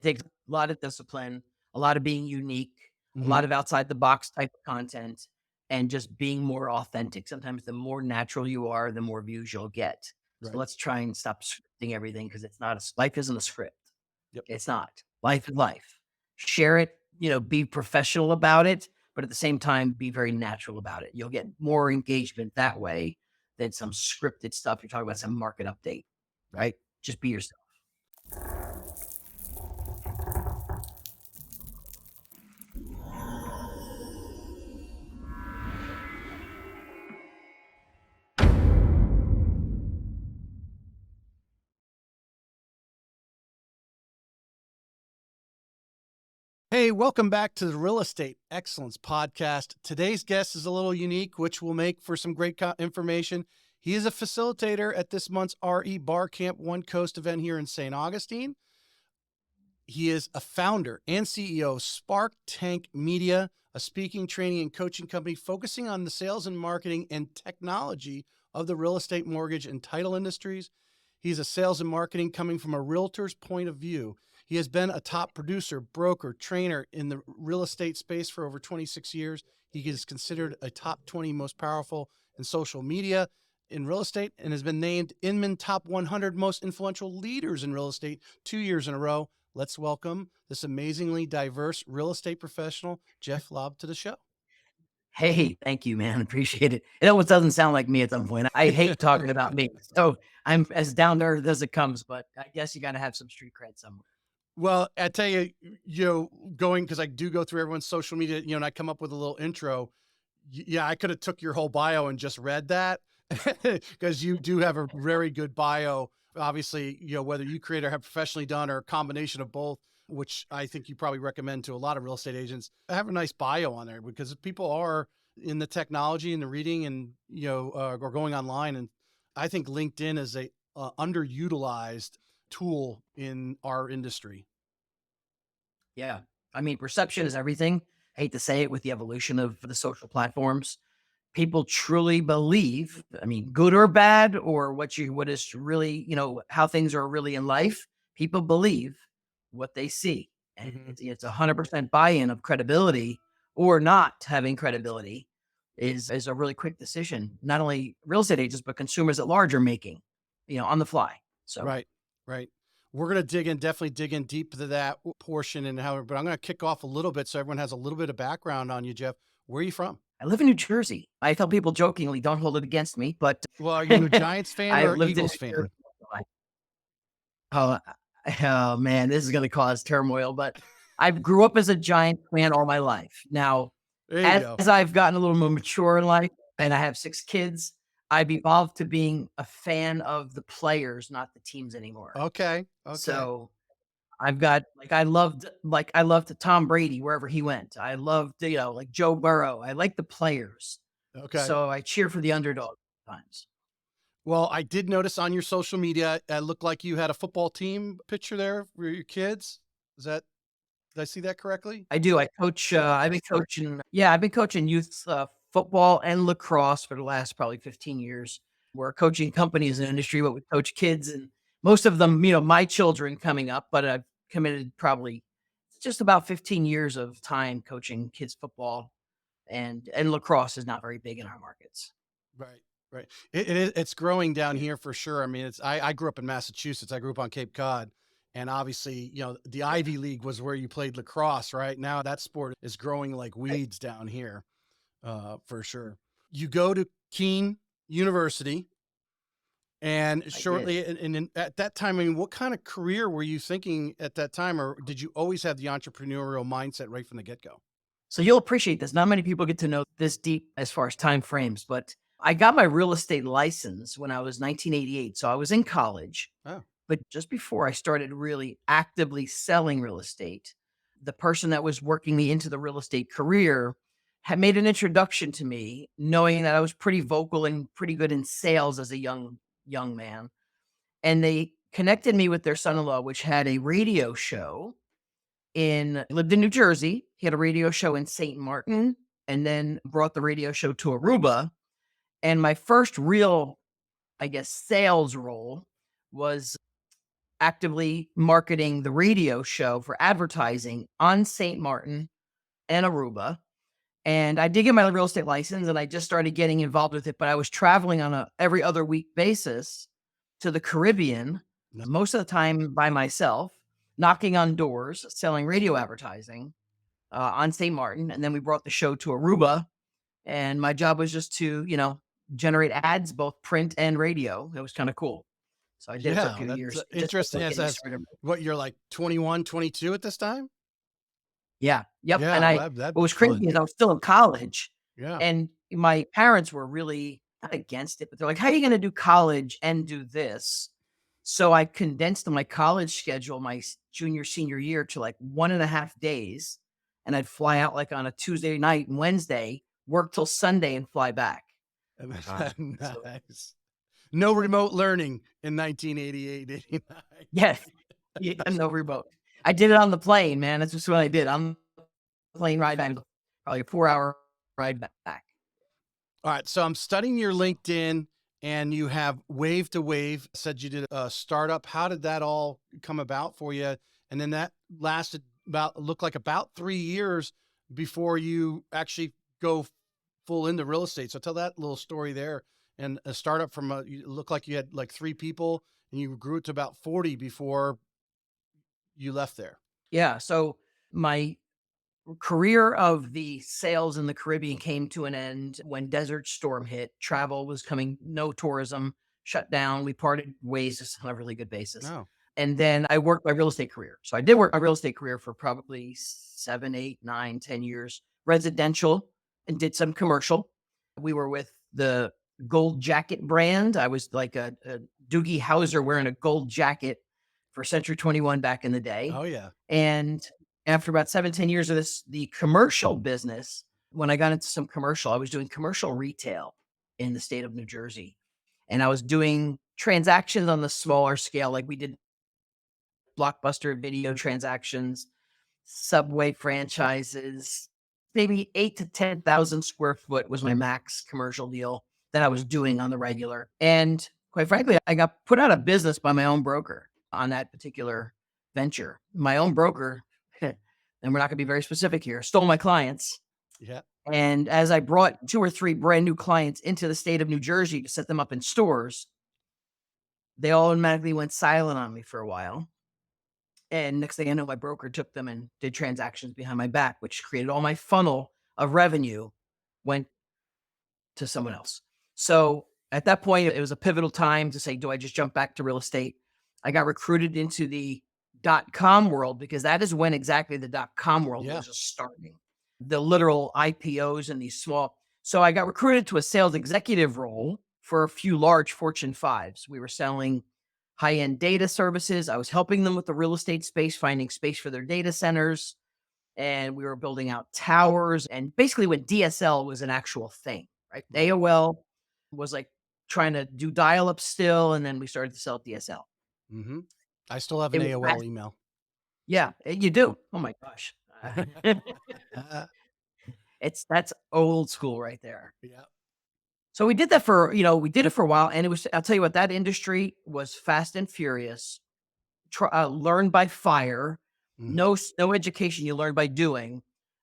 takes a lot of discipline, a lot of being unique, a Mhm. lot of outside the box type of content, and just being more authentic. Sometimes the more natural you are, the more views you'll get. So Right. let's try and stop scripting everything because it's not life isn't a script. Yep. It's not. Life is life. Share it, be professional about it, but at the same time, be very natural about it. You'll get more engagement that way than some scripted stuff. You're talking about some market update, right? Just be yourself. Hey, welcome back to the Real Estate Excellence Podcast. Today's guest is a little unique, which will make for some great information. He is a facilitator at this month's RE Bar Camp One Coast event here in St. Augustine. He is a founder and CEO of Spark Tank Media, a speaking, training, and coaching company focusing on the sales and marketing and technology of the real estate, mortgage, and title industries. He's a sales and marketing coming from a realtor's point of view. He has been a top producer, broker, trainer in the real estate space for over 26 years. He is considered a top 20 most powerful in social media in real estate and has been named Inman Top 100 Most Influential Leaders in Real Estate 2 years in a row. Let's welcome this amazingly diverse real estate professional, Jeff Lobb, to the show. Hey, thank you, man. Appreciate it. It almost doesn't sound like me at some point. I hate talking about me. So I'm as down to earth as it comes, but I guess you got to have some street cred somewhere. Well, I tell you, going, because I do go through everyone's social media, and I come up with a little intro. Yeah, I could have took your whole bio and just read that because you do have a very good bio. Obviously, whether you create or have professionally done or a combination of both, which I think you probably recommend to a lot of real estate agents, have a nice bio on there because people are in the technology and the reading and, or going online. And I think LinkedIn is a underutilized tool in our industry. Yeah. I mean, perception is everything. I hate to say it with the evolution of the social platforms. People truly believe, I mean, good or bad, or what is really, how things are really in life. People believe what they see. And Mhm. it's 100% buy-in of credibility or not having credibility is a really quick decision. Not only real estate agents, but consumers at large are making, on the fly. So Right, right. We're going to definitely dig in deep to that portion and how, but I'm going to kick off a little bit so everyone has a little bit of background on you, Jeff. Where are you from? I live in New Jersey. I tell people jokingly, don't hold it against me, but Well, are you a Giants fan I've or lived in Eagles New Jersey. fan? Oh, oh man, this is going to cause turmoil, but I grew up as a Giant fan all my life. Now, There you as go. I've gotten a little more mature in life and I have 6 kids, I've evolved to being a fan of the players, not the teams anymore. Okay. Okay. So I've got I loved Tom Brady wherever he went. I loved, like Joe Burrow. I like the players. Okay. So I cheer for the underdog times. Well, I did notice on your social media, it looked like you had a football team picture there for your kids. Is that, did I see that correctly? I do. I coach. I've been coaching. Yeah, I've been coaching youth football and lacrosse for the last probably 15 years. We're coaching companies in the industry, but we coach kids, and most of them, my children coming up. But I've committed probably just about 15 years of time coaching kids football, and lacrosse is not very big in our markets. Right, right. It's growing down here for sure. I mean, I grew up in Massachusetts. I grew up on Cape Cod, and obviously, the Ivy League was where you played lacrosse. Right now, that sport is growing like weeds down here, for sure. You go to Keene University, and I did. shortly, at that time, I mean, what kind of career were you thinking at that time, or did you always have the entrepreneurial mindset right from the get go? So you'll appreciate this. Not many people get to know this deep as far as time frames, but I got my real estate license when I was 1988. So I was in college, Oh, but just before I started really actively selling real estate, the person that was working me into the real estate career had made an introduction to me, knowing that I was pretty vocal and pretty good in sales as a young man. And they connected me with their son-in-law, which had a radio show lived in New Jersey. He had a radio show in St. Martin and then brought the radio show to Aruba. And my first real, I guess, sales role was actively marketing the radio show for advertising on St. Martin and Aruba. And I did get my real estate license and I just started getting involved with it, but I was traveling on a every other week basis to the Caribbean, No. most of the time by myself, knocking on doors, selling radio advertising on St. Martin. And then we brought the show to Aruba. And my job was just to, generate ads, both print and radio. It was kind of cool. So I did it for a Yeah, few that's years. Just interesting. like As getting as started. what you're like 21, 22 at this time? Yeah. Yep. Yeah, And well, that'd what be was crazy fun. is I was still in college Yeah. and my parents were really not against it, but they're like, how are you going to do college and do this? So I condensed my college schedule, my junior, senior year to like 1.5 days. And I'd fly out like on a Tuesday night and Wednesday, work till Sunday and fly back. So Nice. No remote learning in 1988, 89. yeah, yeah, no remote. I did it on the plane, man. That's just what I did. On the plane ride back, probably a 4 hour ride back. All right. So I'm studying your LinkedIn and you have Wave to Wave, said you did a startup. How did that all come about for you? And then that lasted looked like about 3 years before you actually go full into real estate. So tell that little story there. And a startup from you looked like you had like 3 people and you grew it to about 40 before you left there. Yeah. So my career of the sales in the Caribbean came to an end when Desert Storm hit. Travel was coming, no tourism, shut down. We parted ways just on a really good basis. No. And then I worked my real estate career. So I did work my real estate career for probably 7, 8, 9, 10 years, residential, and did some commercial. We were with the Gold Jacket brand. I was like a Doogie Howser wearing a gold jacket for Century 21 back in the day. Oh yeah. And after about 7, 10 years of this, the commercial business, when I got into some commercial, I was doing commercial retail in the state of New Jersey. And I was doing transactions on the smaller scale, like we did blockbuster video transactions, Subway franchises, maybe 8 to 10,000 square foot was my max commercial deal that I was doing on the regular. And quite frankly, I got put out of business by my own broker on that particular venture. My own broker, and we're not going to be very specific here, stole my clients. Yeah. And as I brought 2 or 3 brand new clients into the state of New Jersey to set them up in stores, they all automatically went silent on me for a while. And next thing I know, my broker took them and did transactions behind my back, which created all my funnel of revenue went to someone else. So at that point, it was a pivotal time to say, do I just jump back to real estate? I got recruited into the .com world because that is when exactly the .com world Yeah. was just starting. The literal IPOs and these small. So I got recruited to a sales executive role for a few large Fortune 5s. We were selling high-end data services. I was helping them with the real estate space, finding space for their data centers. And we were building out towers. And basically when DSL was an actual thing, right? AOL was like trying to do dial-up still. And then we started to sell DSL. Mm-hmm. I still have It an was AOL email. yeah, you do. Oh my gosh. That's old school right there. Yeah. So we did it for a while. And I'll tell you what, that industry was fast and furious, learn by fire, Mhm. no education, you learn by doing.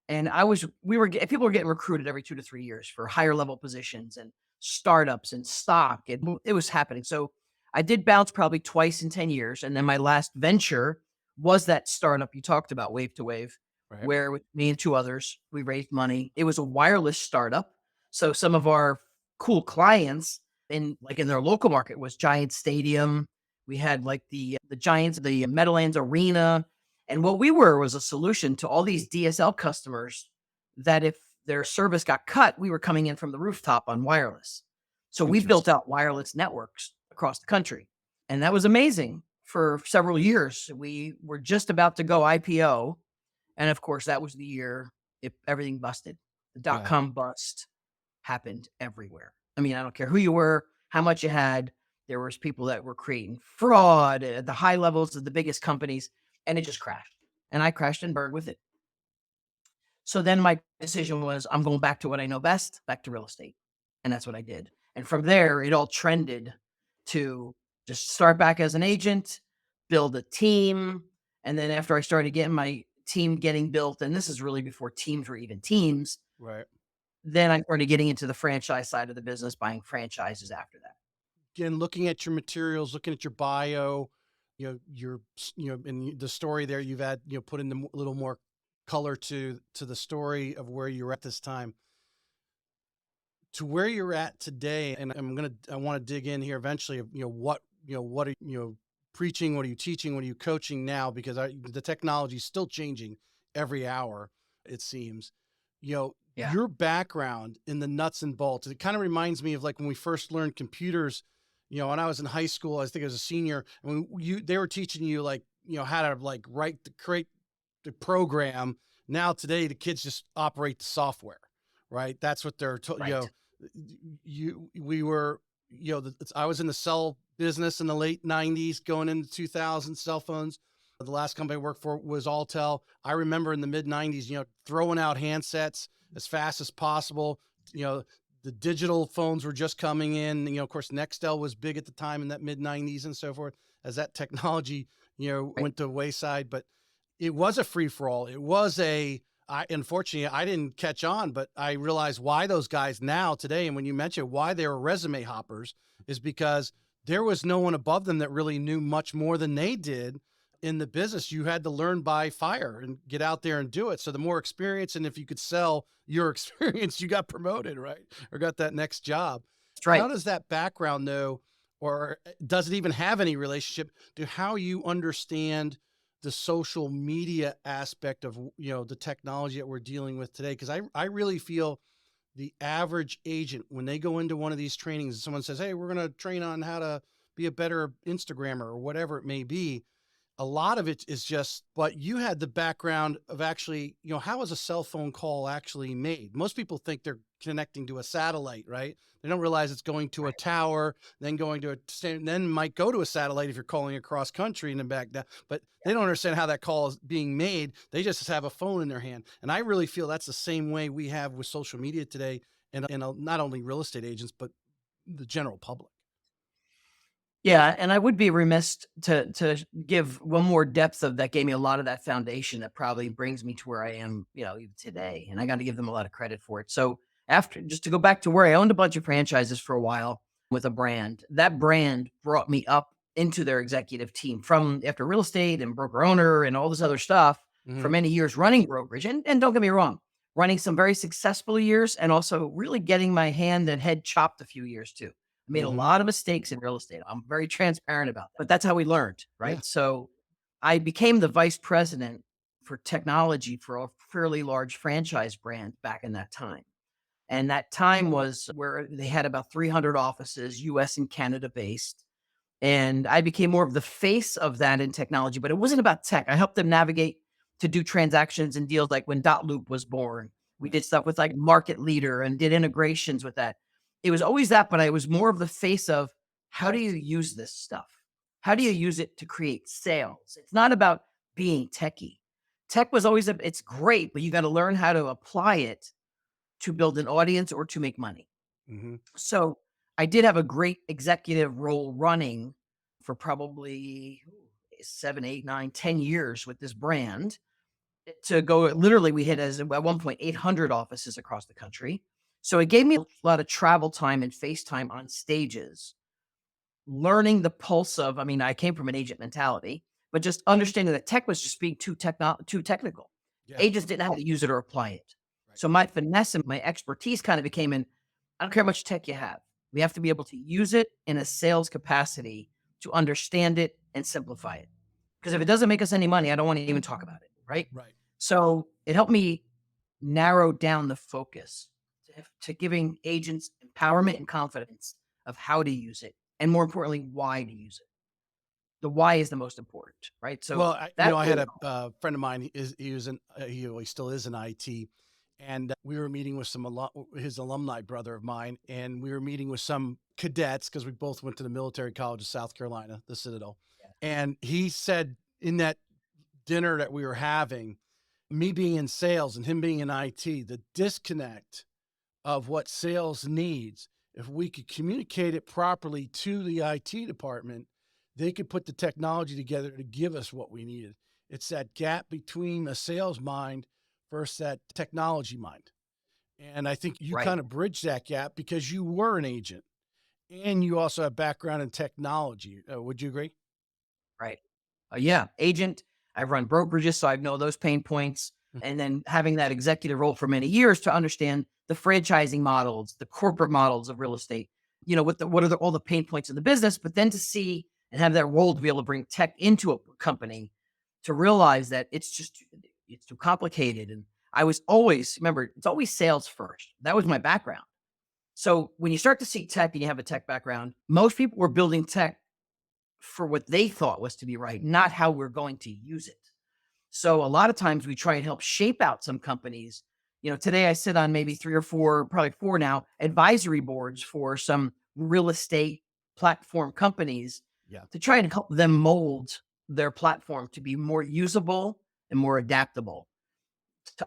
And people were getting recruited every 2 to 3 years for higher level positions and startups and stock. It was happening. So I did bounce probably twice in 10 years. And then my last venture was that startup you talked about, Wave to Wave, Right. where with me and 2 others, we raised money. It was a wireless startup. So some of our cool clients in their local market was Giant Stadium. We had like the Giants, the Meadowlands Arena. And what we were was a solution to all these DSL customers that if their service got cut, we were coming in from the rooftop on wireless. So we built Interesting. out wireless networks across the country. And that was amazing for several years. We were just about to go IPO. And of course, that was the year everything busted. The Yeah. .com bust happened everywhere. I mean, I don't care who you were, how much you had. There was people that were creating fraud at the high levels of the biggest companies, and it just crashed. And I crashed and burned with it. So then my decision was I'm going back to what I know best, back to real estate. And that's what I did. And from there, it all trended to just start back as an agent, build a team. And then after I started getting my team getting built, and this is really before teams were even teams, Right. then I started getting into the franchise side of the business, buying franchises after that. Again, looking at your materials, looking at your bio, and the story there you've had, put in the little more color to the story of where you're at this time to where you're at today. And I want to dig in here eventually of, what are preaching, what are you teaching, what are you coaching now? Because the technology is still changing every hour, it seems. Yeah. Your background in the nuts and bolts, it kind of reminds me of like when we first learned computers, when I was in high school, I think I was a senior, and they were teaching you like, how to like create the program. Now today, the kids just operate the software, right? That's what they're, Right. we were, I was in the cell business in the late 90s, going into 2000 cell phones. The last company I worked for was Alltel. I remember in the mid 90s, throwing out handsets as fast as possible. You know, the digital phones were just coming in. Of course, Nextel was big at the time in that mid 90s and so forth. As that technology, Right. went to wayside, but it was a free for all. It was unfortunately, I didn't catch on, but I realized why those guys now today. And when you mentioned why they were resume hoppers is because there was no one above them that really knew much more than they did in the business. You had to learn by fire and get out there and do it. So the more experience, and if you could sell your experience, you got promoted, right? Or got that next job. That's How right. does that background know, or does it even have any relationship to how you understand the social media aspect of, the technology that we're dealing with today? Because I really feel the average agent, when they go into one of these trainings and someone says, hey, we're going to train on how to be a better Instagrammer or whatever it may be, a lot of it is just, but you had the background of actually, how is a cell phone call actually made? Most people think they're connecting to a satellite, right? They don't realize it's going to a Right. tower, then going to then might go to a satellite if you're calling across country and then back down. But they don't understand how that call is being made. They just have a phone in their hand. And I really feel that's the same way we have with social media today, and not only real estate agents, but the general public. Yeah, and I would be remiss to give one more depth of that gave me a lot of that foundation that probably brings me to where I am, even today. And I got to give them a lot of credit for it. So after just to go back to where I owned a bunch of franchises for a while with a brand, that brand brought me up into their executive team from after real estate and broker owner and all this other stuff for Hmm. many years running brokerage. And don't get me wrong, running some very successful years and also really getting my hand and head chopped a few years too. I made a Hmm. lot of mistakes in real estate. I'm very transparent about that, but that's how we learned, Yeah. right? So I became the vice president for technology for a fairly large franchise brand back in that time. And that time was where they had about 300 offices, US and Canada based. And I became more of the face of that in technology, but it wasn't about tech. I helped them navigate to do transactions and deals like when Dot Loop was born. We Right. did stuff with like Market Leader and did integrations with that. It was always that, but I was more of the face of how do you use this stuff? How do you use it to create sales? It's not about being techie. Tech was always it's great, but you got to learn how to apply it to build an audience or to make money. Hmm. So I did have a great executive role running for probably 7, 8, 9, 10 years with this brand to go literally we hit as at one point 800 offices across the country. So it gave me a lot of travel time and face time on stages, learning the pulse of, I mean, I came from an agent mentality, but just understanding that tech was just being too technical. Yeah. Agents didn't know how to use it or apply it. Right. So my finesse and my expertise kind of became in, I don't care how much tech you have. We have to be able to use it in a sales capacity to understand it and simplify it. Because if it doesn't make us any money, I don't want to even talk about it. Right. Right. So it helped me narrow down the focus to giving agents empowerment and confidence of how to use it, and more importantly, why to use it. The why is the most important, right? So Well, that I had really a friend of mine. He was in, he still is in IT, and we were meeting with his alumni brother of mine, and we were meeting with some cadets because we both went to the military college of South Carolina, the Citadel. And he said in that dinner that we were having, me being in sales and him being in IT, the disconnect of what sales needs, if we could communicate it properly to the IT department, they could put the technology together to give us what we needed. It's that gap between a sales mind versus that technology mind. And I think you Right, kind of bridge that gap because you were an agent and you also have background in technology. Would you agree? right. Yeah, agent. I've run brokerages, so I know those pain points. Mm. And then having that executive role for many years to understand the franchising models, the corporate models of real estate, what are all the pain points in the business, but then to see and have that role to be able to bring tech into a company to realize that it's too complicated. And I was always, remember, it's always sales first. That was my background. So when you start to see tech and you have a tech background, most people were building tech for what they thought was to be right, not how we're going to use it. So a lot of times we try and help shape out some companies. Today I sit on maybe three or four, probably four now, advisory boards for some real estate platform companies Yeah, to try and help them mold their platform to be more usable and more adaptable to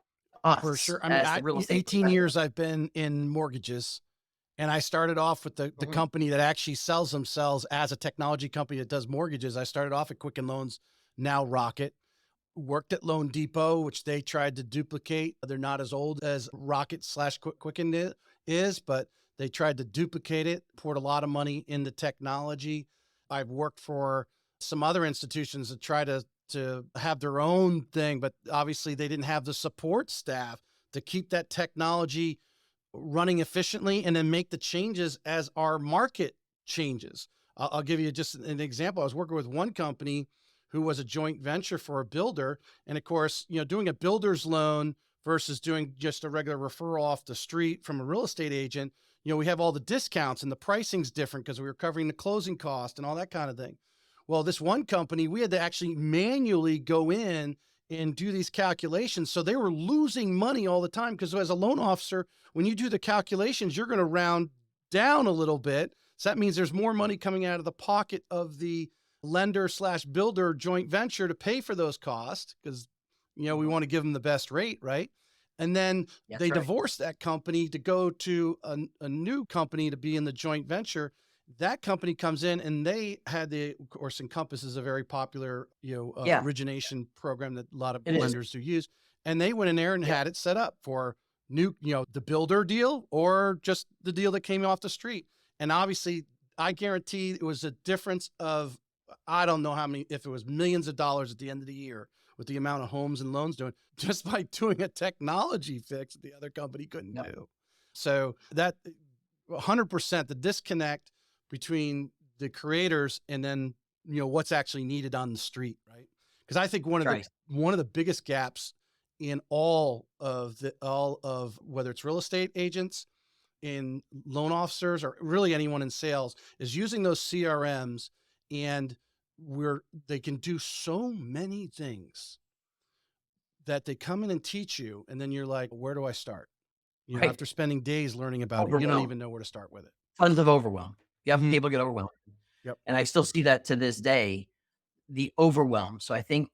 for us sure. I mean, as the real estate 18 professional. years I've been in mortgages. And I started off with the Mhm. company that actually sells themselves as a technology company that does mortgages. I started off at Quicken Loans, now Rocket. Worked at Loan Depot, which they tried to duplicate. They're not as old as Rocket slash Quicken is, but they tried to duplicate it, poured a lot of money into technology. I've worked for some other institutions that try to have their own thing, but obviously they didn't have the support staff to keep that technology running efficiently and then make the changes as our market changes. I'll give you just an example. I was working with one company who was a joint venture for a builder. And of course, doing a builder's loan versus doing just a regular referral off the street from a real estate agent, we have all the discounts and the pricing's different because we were covering the closing cost and all that kind of thing. Well, this one company, we had to actually manually go in and do these calculations. So they were losing money all the time because as a loan officer, when you do the calculations, you're going to round down a little bit. So that means there's more money coming out of the pocket of the lender slash builder joint venture to pay for those costs because, we Mhm. want to give them the best rate, right? And then That's they right. divorced that company to go to a new company to be in the joint venture. That company comes in and they had of course, Encompass is a very popular, Yeah, origination program that a lot of it is. lenders do use. And they went in there and Yep. had it set up for new, the builder deal or just the deal that came off the street. And obviously, I guarantee it was a difference of, I don't know how many, if it was millions of dollars at the end of the year with the amount of homes and loans doing just by doing a technology fix that the other company couldn't Yep. do. So that 100% the disconnect between the creators and then, what's actually needed on the street, right? Because I think one of the Right. one of the biggest gaps in all of whether it's real estate agents, in loan officers, or really anyone in sales is using those CRMs, and where they can do so many things that they come in and teach you, and then you're like, where do I start? Right. After spending days learning about it, you don't Overwhelmed. even know where to start with it. Tons of overwhelm. Yeah, Mhm. people get overwhelmed. Yep. And I still see that to this day, the overwhelm. So I think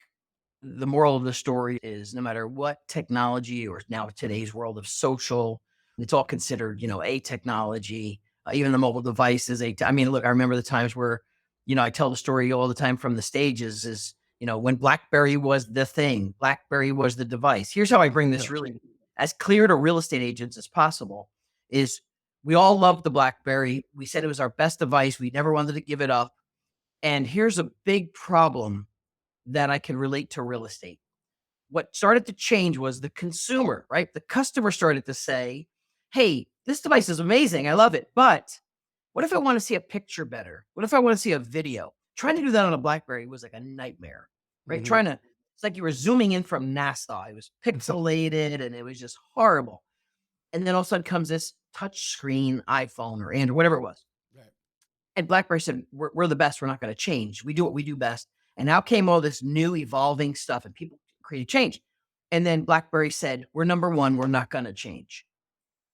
the moral of the story is no matter what technology or now today's world of social, it's all considered, a technology, even the mobile devices. I mean, look, I remember the times where, I tell the story all the time from the stages is, when BlackBerry was the thing, BlackBerry was the device. Here's how I bring Yeah. this really as clear to real estate agents as possible is we all loved the BlackBerry. We said it was our best device. We never wanted to give it up. And here's a big problem that I can relate to real estate. What started to change was the consumer, right? The customer started to say, hey, this device is amazing. I love it. But what if I want to see a picture better? What if I want to see a video? Trying to do that on a Blackberry was like a nightmare, right? Hmm. It's like you were zooming in from NASA. It was pixelated and it was just horrible. And then all of a sudden comes this touch screen iPhone or Android, whatever it was. Right. And BlackBerry said, we're the best. We're not going to change. We do what we do best. And out came all this new evolving stuff and people created change. And then BlackBerry said, we're number one. We're not going to change.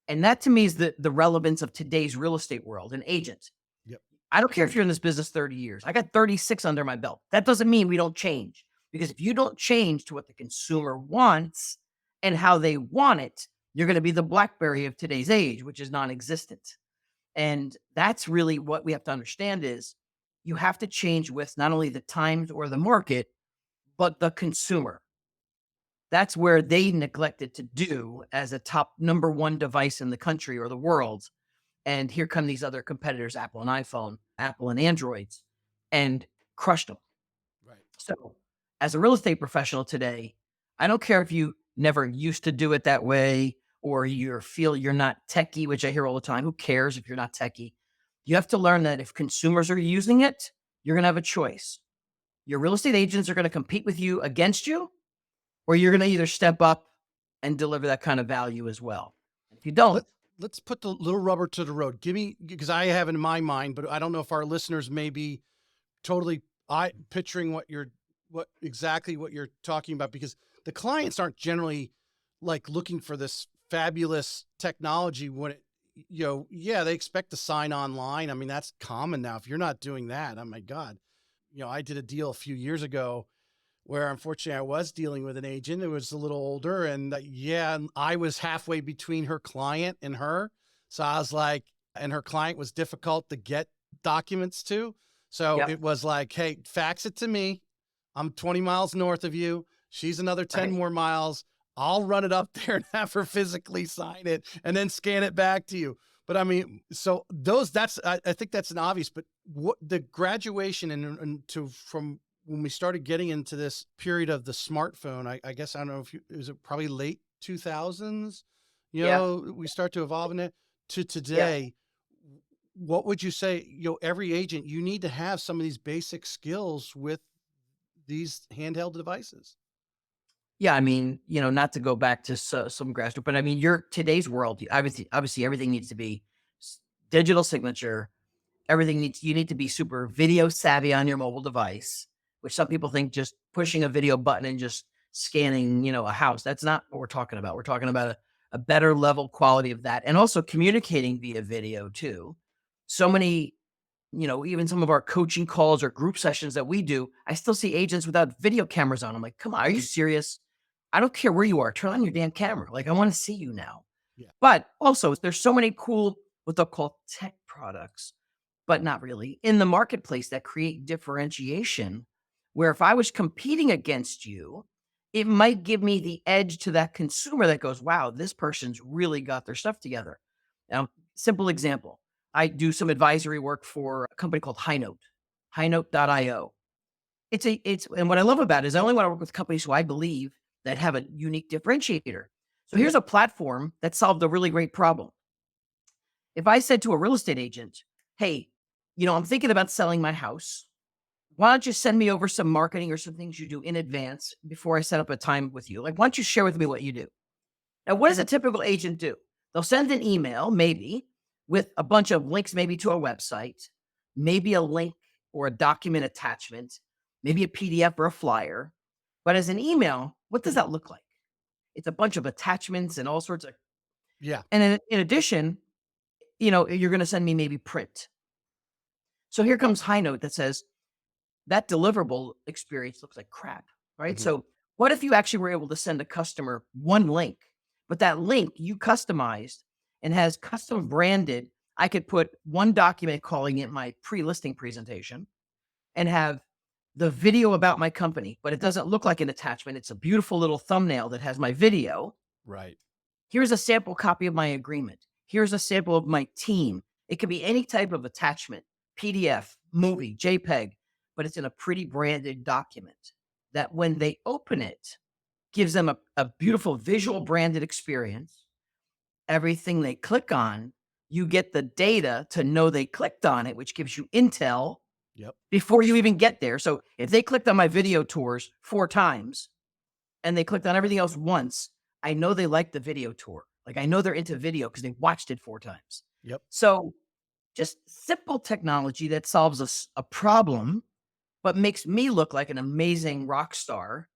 And that to me is the relevance of today's real estate world and agents. Yep. I don't care if you're in this business 30 years. I got 36 under my belt. That doesn't mean we don't change because if you don't change to what the consumer wants and how they want it, you're going to be the BlackBerry of today's age, which is non existent. And that's really what we have to understand is You have to change with not only the times or the market, but the consumer. That's where they neglected to do as a top number one device in the country or the world. And here come these other competitors, Apple and iPhone, Apple and Androids, and crushed them. Right. So, as a real estate professional today, I don't care if you never used to do it that way or you feel you're not techie, which I hear all the time. Who cares if you're not techie? You have to learn that if consumers are using it, you're going to have a choice. Your real estate agents are going to compete with you against you, or you're going to either step up and deliver that kind of value as well. If you Let don't, let's put the little rubber to the road. Give me, because I have in my mind, but I don't know if our listeners may be totally I picturing what exactly what you're talking about, because the clients aren't generally like looking for this fabulous technology when it, yeah, they expect to sign online. I mean, that's common now. If you're not doing that, oh my God. I did a deal a few years ago where unfortunately I was dealing with an agent who was a little older, and yeah, and I was halfway between her client and her. So I was like, and her client was difficult to get documents to. So yep, it was like, hey, fax it to me. I'm 20 miles north of you. She's another 10 right. more miles. I'll run it up there and have her physically sign it and then scan it back to you. But I mean, so I think that's an obvious, but what the graduation and to, from when we started getting into this period of the smartphone, I guess, I don't know if is it probably late 2000s, Yeah, we start to evolve in it to yeah. today. What would you say, every agent, you need to have some of these basic skills with these handheld devices? Yeah, I mean, not to go back to some grassroots, but I mean, your today's world, obviously, everything needs to be digital signature. Everything needs you need to be super video savvy on your mobile device, which some people think just pushing a video button and just scanning, a house. That's not what we're talking about. We're talking about a better level quality of that, and also communicating via video too. So many even some of our coaching calls or group sessions that we do, I still see agents without video cameras on. I'm like, come on, are you serious? I don't care where you are. Turn on your damn camera. Like, I want to see you now. Yeah. But also, there's so many cool, what they'll call tech products, but not really in the marketplace that create differentiation. Where if I was competing against you, it might give me the edge to that consumer that goes, wow, this person's really got their stuff together. Now, simple example, I do some advisory work for a company called highnote.io. And what I love about it is I only want to work with companies who I believe that have a unique differentiator. So here's a platform that solved a really great problem. If I said to a real estate agent, hey, I'm thinking about selling my house. Why don't you send me over some marketing or some things you do in advance before I set up a time with you? Like, why don't you share with me what you do? Now, what does a typical agent do? They'll send an email, maybe with a bunch of links, maybe to a website, maybe a link or a document attachment, maybe a PDF or a flyer. But as an email, what does that look like? It's a bunch of attachments and all sorts of. Yeah. And in addition, you're going to send me maybe print. So here comes High Note that says that deliverable experience looks like crap, right? Mhm. So what if you actually were able to send a customer one link, but that link you customized and has custom branded? I could put one document calling it my pre-listing presentation and have the video about my company, but it doesn't look like an attachment. It's a beautiful little thumbnail that has my video. Right. Here's a sample copy of my agreement. Here's a sample of my team. It could be any type of attachment, PDF, movie, JPEG, but it's in a pretty branded document that when they open it, gives them a beautiful visual branded experience. Everything they click on, you get the data to know they clicked on it, which gives you intel Yep. before you even get there. So if they clicked on my video tours 4 times, and they clicked on everything else once, I know they like the video tour. Like, I know they're into video because they watched it 4 times. Yep. So, just simple technology that solves a problem, but makes me look like an amazing rock star.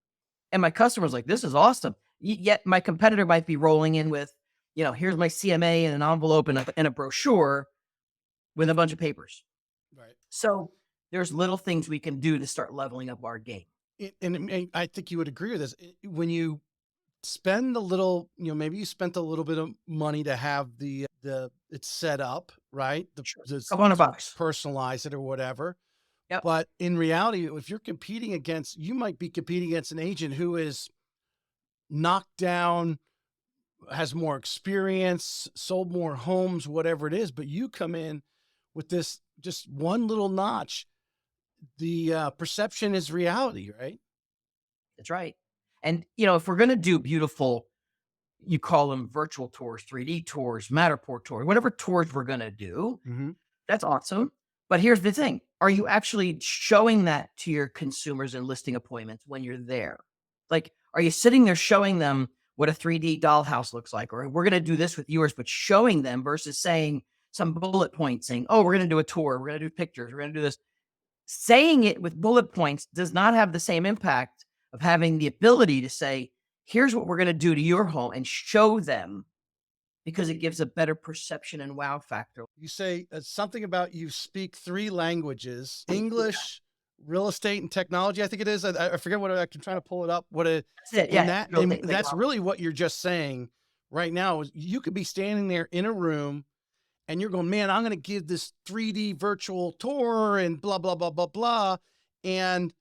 And my customer's like, "This is awesome." Yet my competitor might be rolling in with, "Here's my CMA and an envelope and a brochure with a bunch of papers." Right. So, there's little things we can do to start leveling up our game. And I think you would agree with this. When you spend a little, maybe you spent a little bit of money to have the it's set up, right? Sure. The Couple $100. personalize it or whatever. Yep. But in reality, if you're competing against, you might be competing against an agent who is knocked down, has more experience, sold more homes, whatever it is. But you come in with this just one little notch. The perception is reality, right? That's right. And, if we're going to do beautiful, you call them virtual tours, 3D tours, Matterport tours, whatever tours we're going to do, Hmm. that's awesome. But here's the thing. Are you actually showing that to your consumers and listing appointments when you're there? Like, are you sitting there showing them what a 3D dollhouse looks like? Or we're going to do this with yours, but showing them versus saying some bullet points saying, oh, we're going to do a tour. We're going to do pictures. We're going to do this. Saying it with bullet points does not have the same impact of having the ability to say, here's what we're going to do to your home and show them because it gives a better perception and wow factor. You say something about you speak three languages: Yeah, English, real estate, and technology. I think it is. I forget what I'm trying to pull it up. What it that's it. and Yeah. that Real and estate and that's technology. really what you're just saying right now. Is you could be standing there in a room and you're going, man, I'm going to give this 3D virtual tour and blah blah blah blah blah, and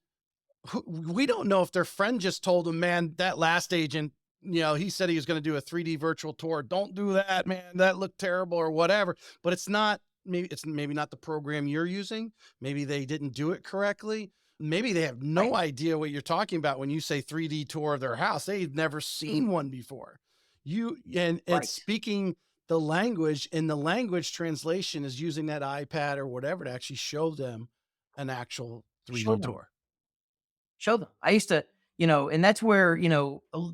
we don't know if their friend just told them, man, that last agent, he said he was going to do a 3D virtual tour. Don't do that, man. That looked terrible or whatever. But it's not, maybe it's maybe not the program you're using. Maybe they didn't do it correctly. Maybe they have Right. no idea what you're talking about when you say 3D tour of their house. They've never seen one before. And it's Right. speaking the language, and the language translation is using that iPad or whatever to actually show them an actual Show 3D them. tour. Show them. I used to, and that's where,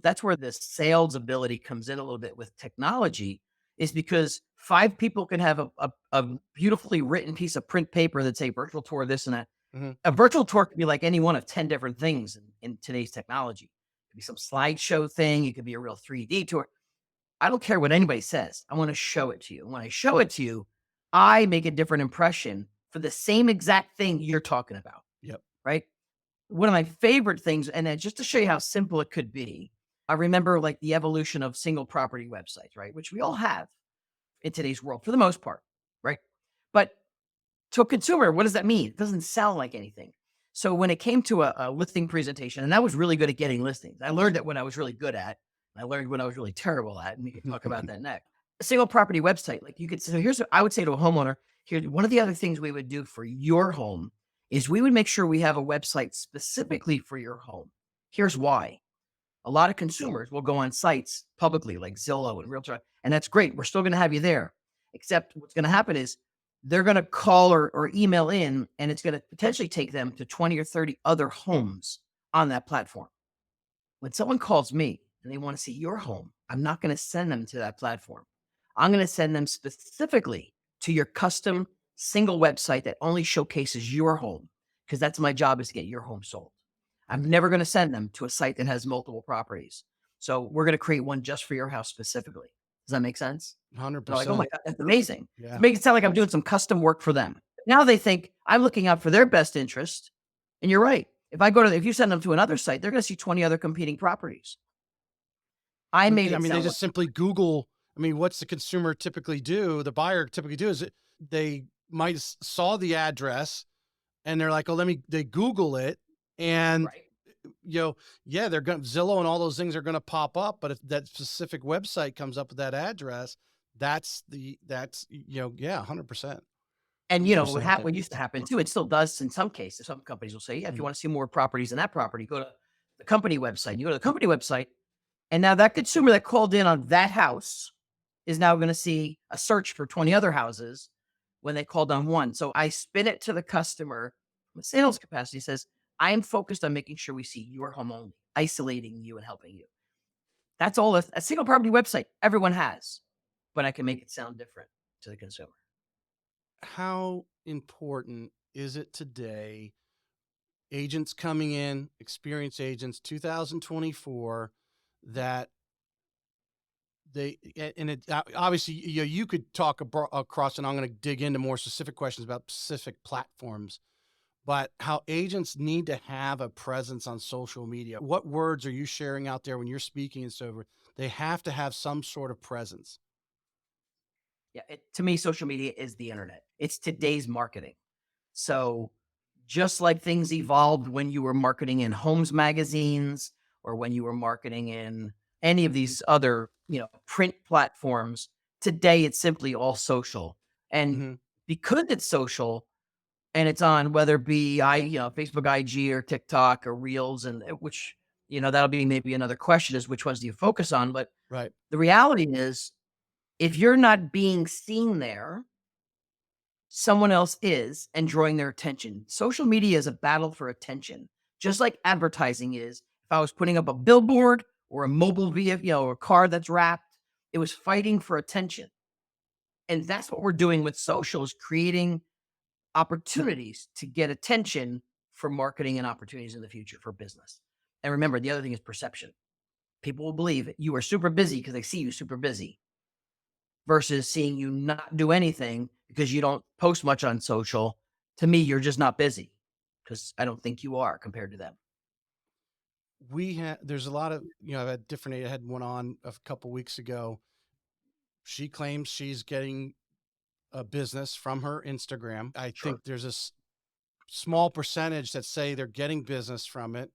that's where the sales ability comes in a little bit with technology, is because five people can have a beautifully written piece of print paper that say virtual tour, this and that. Mhm. A virtual tour could be like any one of 10 different things in today's technology. It could be some slideshow thing. It could be a real 3D tour. I don't care what anybody says. I want to show it to you. When I show it to you, I make a different impression for the same exact thing you're talking about, Yep. right? One of my favorite things, and then just to show you how simple it could be, I remember like the evolution of single property websites, right? Which we all have in today's world for the most part, right? But to a consumer, what does that mean? It doesn't sound like anything. So when it came to a listing presentation, and I was really good at getting listings, I learned it when I was really good at. I learned when I was really terrible at, and we can talk about that next. A single property website, like you could. So here's what I would say to a homeowner. Here, one of the other things we would do for your home is we would make sure we have a website specifically for your home. Here's why: a lot of consumers will go on sites publicly like Zillow and Realtor, and that's great. We're still going to have you there. Except what's going to happen is they're going to call or email in, and it's going to potentially take them to 20 or 30 other homes on that platform. When someone calls me and they want to see your home, I'm not going to send them to that platform. I'm going to send them specifically to your custom single website that only showcases your home, because that's my job, is to get your home sold. I'm never going to send them to a site that has multiple properties. So we're going to create one just for your house specifically. Does that make sense? They're like, oh my 100%. God, that's amazing. To Yeah. make it sound like I'm doing some custom work for them. Now they think I'm looking out for their best interest. And you're right. If you send them to another site, they're going to see 20 other competing properties. I made I it mean, they sound like just simply Google. I mean, what's the consumer typically do? The buyer typically do is they might saw the address and they're like, oh, they Google it. And, right. yeah, they're going to Zillow and all those things are going to pop up. But if that specific website comes up with that address, yeah, 100%. And what 100%. what used to happen too, it still does in some cases. Some companies will say, yeah, if you Mhm. want to see more properties than that property, go to the company website. You go to the company website, and now that consumer that called in on that house is now going to see a search for 20 other houses when they called on one. So I spin it to the customer from a sales capacity, says, I am focused on making sure we see your home only, isolating you and helping you. That's all a single property website everyone has, but I can make it sound different to the consumer. How important is it today, agents coming in, experienced agents, 2024, that and it obviously, you could talk across, and I'm going to dig into more specific questions about specific platforms, but how agents need to have a presence on social media. What words are you sharing out there when you're speaking and so forth? They have to have some sort of presence. Yeah, to me, social media is the internet. It's today's marketing. So just like things evolved when you were marketing in Homes magazines or when you were marketing in any of these other, print platforms. Today, it's simply all social. And Hmm. because it's social and it's on whether it be Facebook, IG, or TikTok or Reels, and which, that'll be maybe another question is which ones do you focus on? But Right. the reality is, if you're not being seen there, someone else is and drawing their attention. Social media is a battle for attention, just like advertising is. If I was putting up a billboard or a mobile vehicle, or a car that's wrapped, it was fighting for attention. And that's what we're doing with social, is creating opportunities to get attention for marketing and opportunities in the future for business. And remember, the other thing is perception. People will believe you are super busy because they see you super busy versus seeing you not do anything because you don't post much on social. To me, you're just not busy because I don't think you are compared to them. There's a lot of, I've had different, I had one on a couple weeks ago. She claims she's getting a business from her Instagram. I Sure. think there's a small percentage that say they're getting business from it.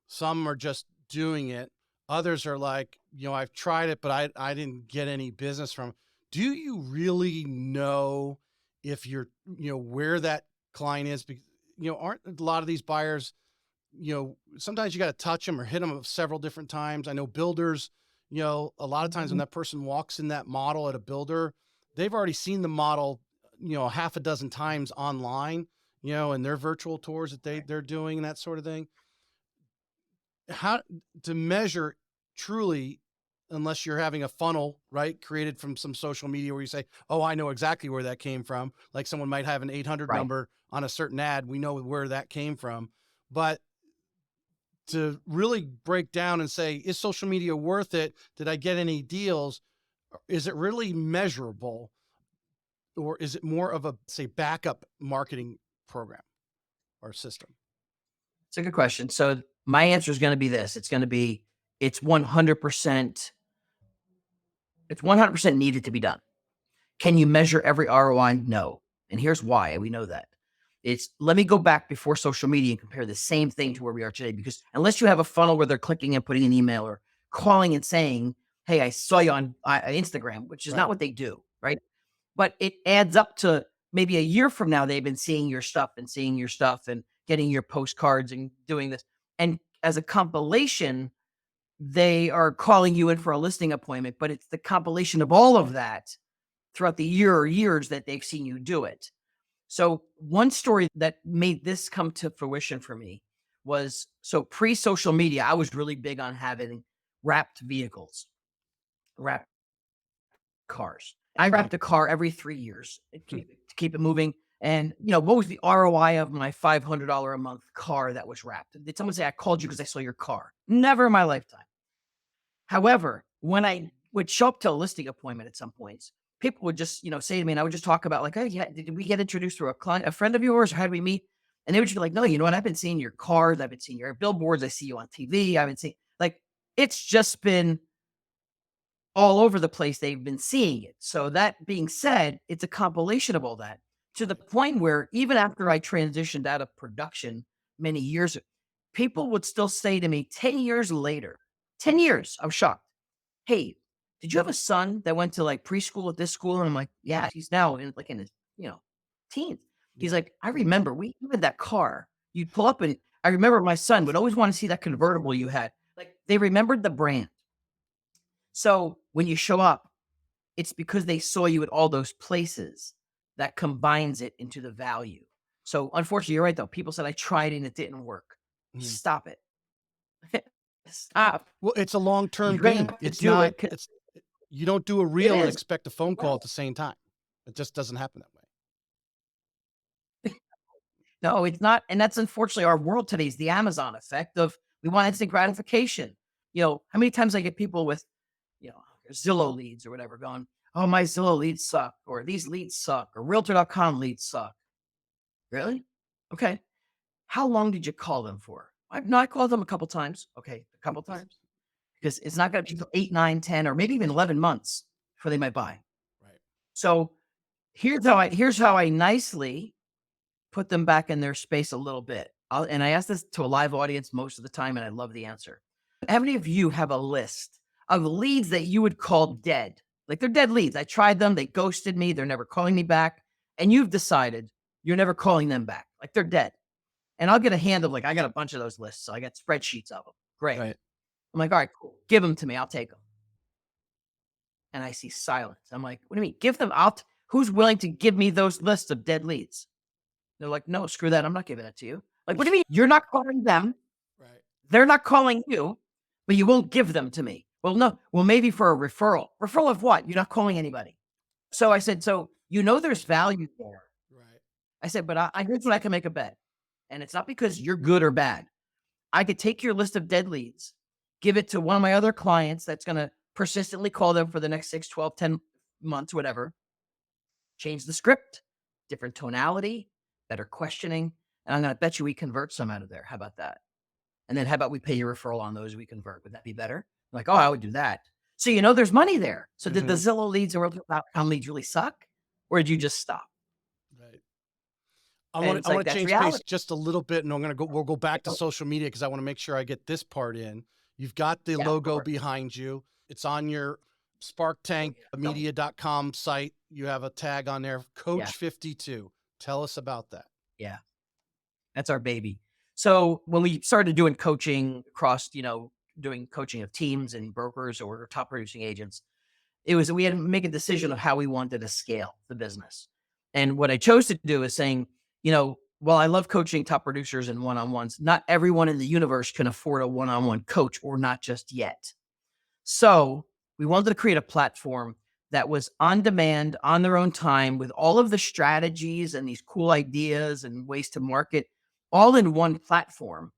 Some are just doing it. Others are like, I've tried it, but I didn't get any business from it. Do you really know if you're, where that client is? Because, aren't a lot of these buyers, sometimes you got to touch them or hit them several different times. I know builders, a lot of times when Mhm. that person walks in that model at a builder, they've already seen the model, half a dozen times online, and their virtual tours that Right. they're doing and that sort of thing. How to measure truly, unless you're having a funnel, right, created from some social media where you say, oh, I know exactly where that came from. Like someone might have an 800 Right. number on a certain ad. We know where that came from. But to really break down and say, is social media worth it? Did I get any deals? Is it really measurable? Or is it more of a, say, backup marketing program or system? It's a good question. So my answer is going to be this. It's going to be it's 100% it's 100% needed to be done. Can you measure every ROI? No. And here's why we know that. It's let me go back before social media and compare the same thing to where we are today. Because unless you have a funnel where they're clicking and putting an email or calling and saying, hey, I saw you on Instagram, which is not Right. what they do, right? But it adds up to maybe a year from now, they've been seeing your stuff and seeing your stuff and getting your postcards and doing this. And as a compilation, they are calling you in for a listing appointment, but it's the compilation of all of that throughout the year or years that they've seen you do it. So, one story that made this come to fruition for me was so pre social media, I was really big on having wrapped vehicles, wrapped cars. I Mhm. wrapped a car every 3 years to keep it moving. And, what was the ROI of my $500 a month car that was wrapped? Did someone say, I called you because I saw your car? Never in my lifetime. However, when I would show up to a listing appointment at some points, people would just, say to me, and I would just talk about like, "Oh, yeah, did we get introduced through a client, a friend of yours, or how did we meet?" And they would just be like, "No, you know what? I've been seeing your cars, I've been seeing your billboards, I see you on TV, I've been seeing like it's just been all over the place. They've been seeing it." So that being said, it's a compilation of all that to the point where even after I transitioned out of production many years, people would still say to me 10 years later, 10 years, I was shocked. Hey, did you have a son that went to like preschool at this school? And I'm like, yeah, he's now in his, teens. He's Yeah. like, I remember we had that car. You'd pull up and I remember my son would always want to see that convertible you had. Like they remembered the brand. So when you show up, it's because they saw you at all those places that combines it into the value. So unfortunately, you're right though. People said I tried it and it didn't work. Mhm. Stop it. Stop. Well, it's a You long-term have game. to It's do not, it 'cause it's you don't do a it reel and is. expect a phone call at the same time. It just doesn't happen that way. No, it's not, and that's unfortunately our world today is the Amazon effect of we want instant gratification. How many times I get people with, Zillow leads or whatever going, "Oh, my Zillow leads suck," or "These leads suck," or "Realtor.com leads suck." Really? Okay. How long did you call them for? I called them a couple times. Okay, a couple times. Because it's not gonna be till 8, 9, 10, or maybe even 11 months before they might buy. Right. So, here's how I nicely put them back in their space a little bit. And I ask this to a live audience most of the time, and I love the answer. How many of you have a list of leads that you would call dead? Like they're dead leads. I tried them, they ghosted me, they're never calling me back. And you've decided you're never calling them back. Like they're dead. And I'll get a hand of like, I got a bunch of those lists. So I got spreadsheets of them. Great. Right. I'm like, all right, cool. Give them to me. I'll take them. And I see silence. I'm like, what do you mean? Give them out. Who's willing to give me those lists of dead leads? They're like, no, screw that. I'm not giving it to you. Like, what do you mean? You're not calling them. Right. They're not calling you, but you won't give them to me. Well, no. Well, maybe for a referral. Referral of what? You're not calling anybody. So I said, so there's value there. Right. I said, but here's what I can make a bet. And it's not because you're good or bad. I could take your list of dead leads, give it to one of my other clients that's going to persistently call them for the next 6, 12, 10 months, whatever, change the script, different tonality, better questioning. And I'm going to bet you we convert some out of there. How about that? And then how about we pay your referral on those we convert? Would that be better? I'm like, oh, I would do that. So, there's money there. So did the Zillow leads or outcome leads really suck? Or did you just stop? Right. I want to change reality. pace just a little bit, and we'll go back to social media because I want to make sure I get this part in. You've got the logo behind you. It's on your sparktankmedia.com site. You have a tag on there, Coach 52. Tell us about that. Yeah. That's our baby. So when we started doing coaching across, doing coaching of teams and brokers or top producing agents, we had to make a decision of how we wanted to scale the business. And what I chose to do is saying, while I love coaching top producers and one-on-ones, not everyone in the universe can afford a one-on-one coach, or not just yet. So we wanted to create a platform that was on demand, on their own time, with all of the strategies and these cool ideas and ways to market all in one platform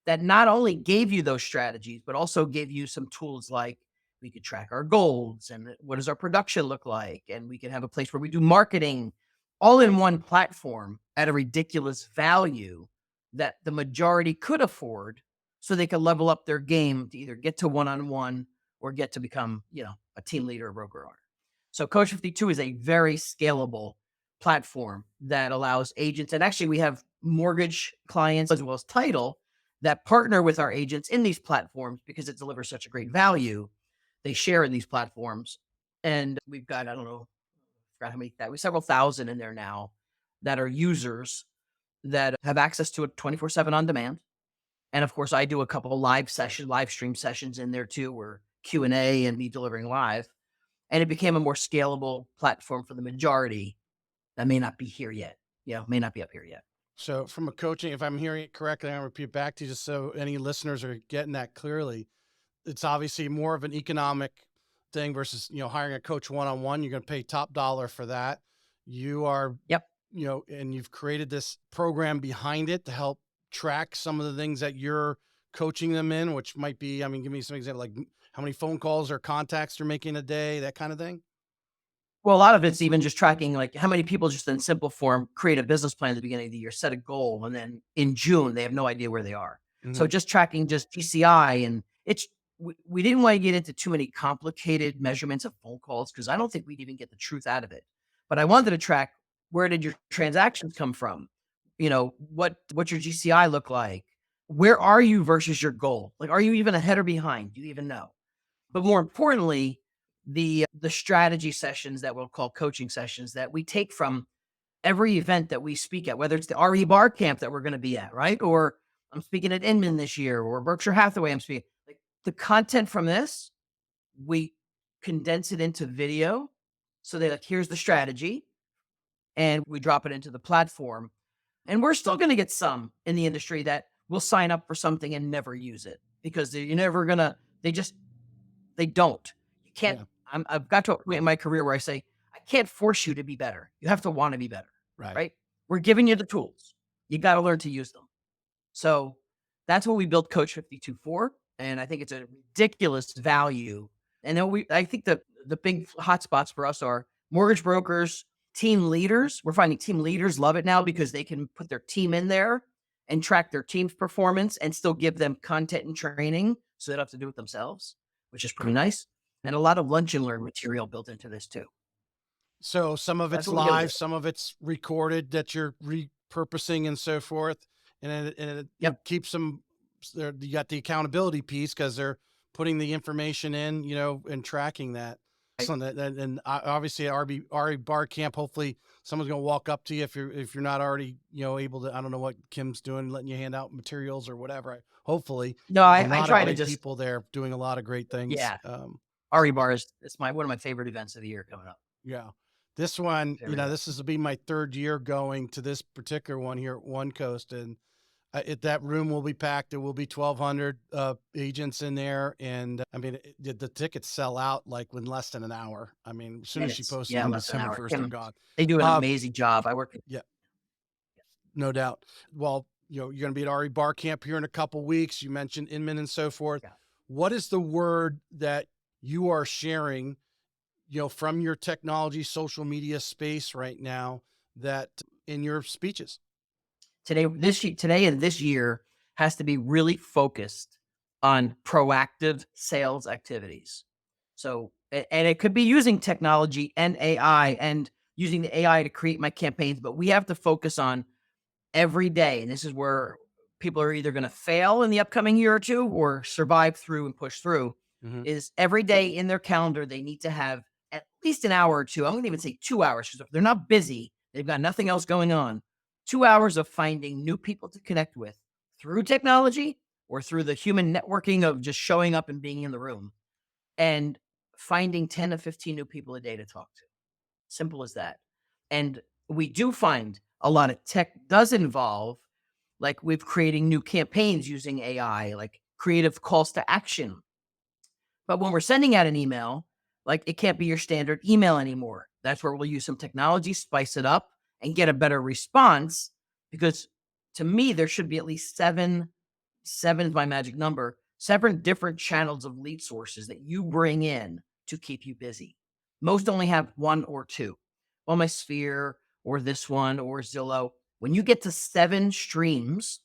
that not only gave you those strategies, but also gave you some tools like we could track our goals and what does our production look like. And we can have a place where we do marketing all in one platform at a ridiculous value that the majority could afford, so they could level up their game to either get to one-on-one or get to become, a team leader or broker owner. So Coach 52 is a very scalable platform that allows agents, and actually we have mortgage clients as well as title that partner with our agents in these platforms because it delivers such a great value. They share in these platforms. And we've got, I don't know, I forgot how many, we have several thousand in there now that are users that have access to it 24/7 on demand. And of course, I do a couple of live stream sessions in there too, where Q&A and me delivering live. And it became a more scalable platform for the majority that may not be here yet. May not be up here yet. So from a coaching, if I'm hearing it correctly, I'll repeat back to you just so any listeners are getting that clearly. It's obviously more of an economic thing versus, hiring a coach one-on-one. You're going to pay top dollar for that. You are, and you've created this program behind it to help track some of the things that you're coaching them in, which might be, give me some example, like how many phone calls or contacts they're making a day, that kind of thing. Well, a lot of it's even just tracking, like how many people just in simple form create a business plan at the beginning of the year, set a goal, and then in June, they have no idea where they are. So just tracking just GCI, and we didn't want to get into too many complicated measurements of phone calls because I don't think we'd even get the truth out of it. But I wanted to track, where did your transactions come from? What's your GCI look like? Where are you versus your goal? Like, are you even ahead or behind? Do you even know? But more importantly, the strategy sessions that we'll call coaching sessions that we take from every event that we speak at, whether it's the RE Bar Camp that we're going to be at, right? Or I'm speaking at Inman this year, or Berkshire Hathaway I'm speaking. Like, the content from this, we condense it into video so that, like, here's the strategy, and we drop it into the platform. And we're still going to get some in the industry that will sign up for something and never use it because you're never going to, they don't. You can't. I've got to a point in my career where I say, I can't force you to be better. You have to want to be better. Right? We're giving you the tools. You got to learn to use them. So that's what we built Coach 52 for. And I think it's a ridiculous value. And then I think the big hotspots for us are mortgage brokers, team leaders. We're finding team leaders love it now because they can put their team in there and track their team's performance and still give them content and training so they don't have to do it themselves, which is pretty nice. And a lot of lunch and learn material built into this too. So some of it's live, some of it's recorded that you're purposing and so forth. And it Yep. keeps them there. You got the accountability piece because they're putting the information in, and tracking that. Right. Excellent. And obviously at RE Bar Camp, hopefully someone's going to walk up to you if you're not already, able to. I don't know what Kim's doing, letting you hand out materials or whatever. Hopefully, No, a I lot of try to great just, people there doing a lot of great things. yeah, RE Bar is, it's one of my favorite events of the year coming up. Yeah. This one, It really is. this is will be my third year going to this particular one here at One Coast, and that room will be packed. There will be 1,200 agents in there, and I mean, the tickets sell out like in less than an hour. I mean, as soon as she Minutes. posted Yeah, on less than an December hour. 1st, they're Kim, gone. they do an Uh, amazing job. I work. yeah, no doubt. Well, you're going to be at RE Bar Camp here in a couple weeks. You mentioned Inman and so forth. Yeah. What is the word that you are sharing, from your technology, social media space right now that in your speeches? Today and this year has to be really focused on proactive sales activities. So, and it could be using technology and AI and using the AI to create my campaigns, but we have to focus on every day. And this is where people are either going to fail in the upcoming year or two or survive through and push through. Hmm. Is every day in their calendar, they need to have at least an hour or two. I'm going to even say 2 hours because if they're not busy, they've got nothing else going on. 2 hours of finding new people to connect with through technology or through the human networking of just showing up and being in the room and finding 10 to 15 new people a day to talk to. Simple as that. And we do find a lot of tech does involve, like we've creating new campaigns using AI, like creative calls to action. But when we're sending out an email, like it can't be your standard email anymore. That's where we'll use some technology, spice it up, and get a better response. Because to me, there should be at least seven is my magic number, 7 different channels of lead sources that you bring in to keep you busy. Most only have one or two. Well, my Sphere or this one or Zillow. When you get to 7 streams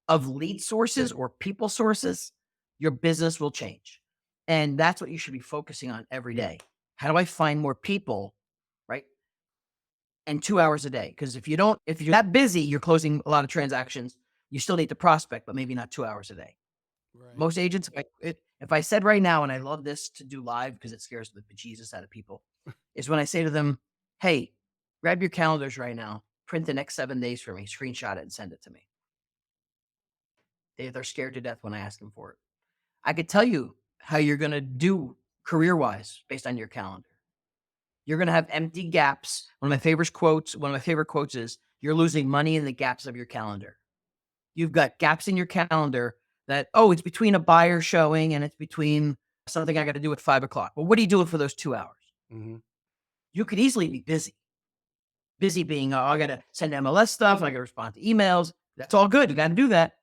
of lead sources or people sources, your business will change. And that's what you should be focusing on every day. How do I find more people, right? And 2 hours a day. Because if you're that busy, you're closing a lot of transactions. You still need to prospect, but maybe not 2 hours a day. Right. Most agents, if I said right now, and I love this to do live because it scares the bejesus out of people, is when I say to them, hey, grab your calendars right now, print the next 7 days for me, screenshot it and send it to me. They're scared to death when I ask them for it. I could tell you how you're going to do career-wise based on your calendar. You're going to have empty gaps. One of my favorite quotes is, you're losing money in the gaps of your calendar. You've got gaps in your calendar that, oh, it's between a buyer showing and it's between something I got to do at 5 o'clock. Well, what are you doing for those 2 hours? Hmm. You could easily be busy. Busy being, oh, I got to send MLS stuff. I got to respond to emails. That's all good. You got to do that.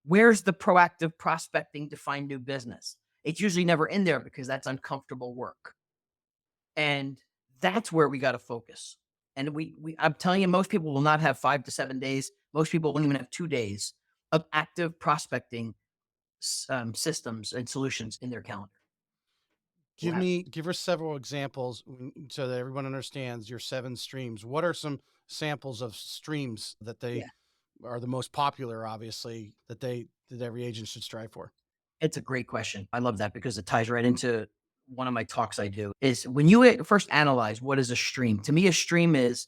Where's the proactive prospecting to find new business? It's usually never in there because that's uncomfortable work. And that's where we got to focus. And I'm telling you, most people will not have 5 to 7 days. Most people won't even have 2 days of active prospecting systems and solutions in their calendar. Give us several examples so that everyone understands your 7 streams. What are some samples of streams that they Yeah, are the most popular, obviously, that every agent should strive for? it's a great question. I love that because it ties right into one of my talks I do. Is when you first analyze what is a stream. To me, a stream is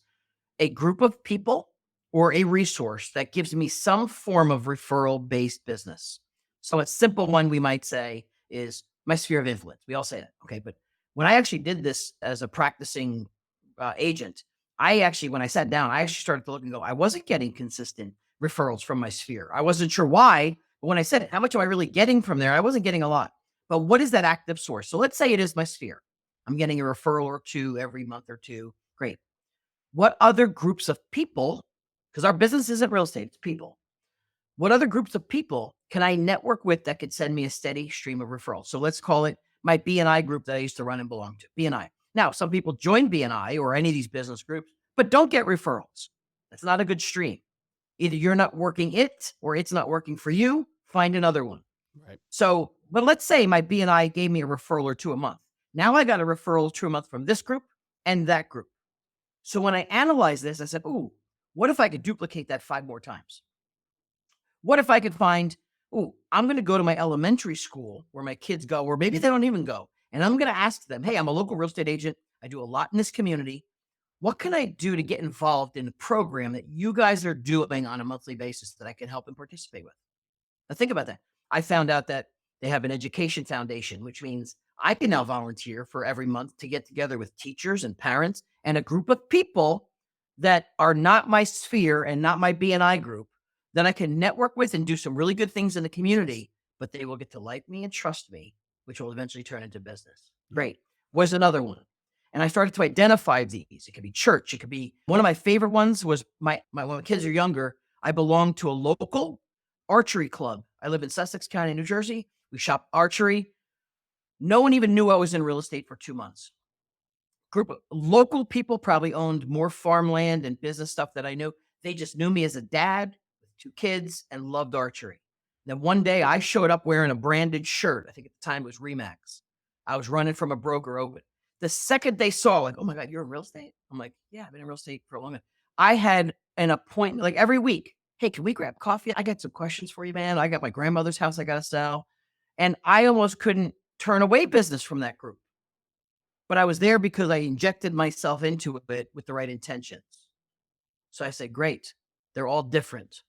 a group of people or a resource that gives me some form of referral based business. So a simple one we might say is my sphere of influence. We all say that. Okay. But when I actually did this as a practicing agent, when I sat down, I actually started to look and go, I wasn't getting consistent referrals from my sphere. I wasn't sure why. But when I said it, how much am I really getting from there? I wasn't getting a lot. But what is that active source? So let's say it is my sphere. I'm getting a referral or two every month or two. Great. What other groups of people, because our business isn't real estate, it's people. What other groups of people can I network with that could send me a steady stream of referrals? So let's call it my BNI group that I used to run and belong to, BNI. Now, some people join BNI or any of these business groups, but don't get referrals. That's not a good stream. Either you're not working it or it's not working for you. Find another one. Right. So, but let's say my BNI gave me a referral or two a month. Now I got a referral or two a month from this group and that group. So when I analyzed this, I said, ooh, What if I could duplicate that 5 more times? What if I could find, oh, I'm going to go to my elementary school where my kids go, or maybe they don't even go. And I'm going to ask them, hey, I'm a local real estate agent. I do a lot in this community. What can I do to get involved in a program that you guys are doing on a monthly basis that I can help and participate with? Now, think about that. I found out that they have an education foundation, which means I can now volunteer for every month to get together with teachers and parents and a group of people that are not my sphere and not my BNI group that I can network with and do some really good things in the community, but they will get to like me and trust me, which will eventually turn into business. Yep. Great. Was another one. And I started to identify these. It could be church. It could be one of my favorite ones was my when my kids are younger, I belong to a local archery club. I live in Sussex County, New Jersey. We shop archery. No one even knew I was in real estate for 2 months. Group of local people probably owned more farmland and business stuff that I knew. They just knew me as a dad with 2 kids and loved archery. Then one day I showed up wearing a branded shirt. I think at the time it was Remax. I was running from a broker open. The second they saw, like, oh my God, you're in real estate? I'm like, yeah, I've been in real estate for a long time. I had an appointment like every week. Hey, can we grab coffee? I got some questions for you, man. I got my grandmother's house I got to sell. And I almost couldn't turn away business from that group. But I was there because I injected myself into it with the right intentions. So I said, great. They're all different.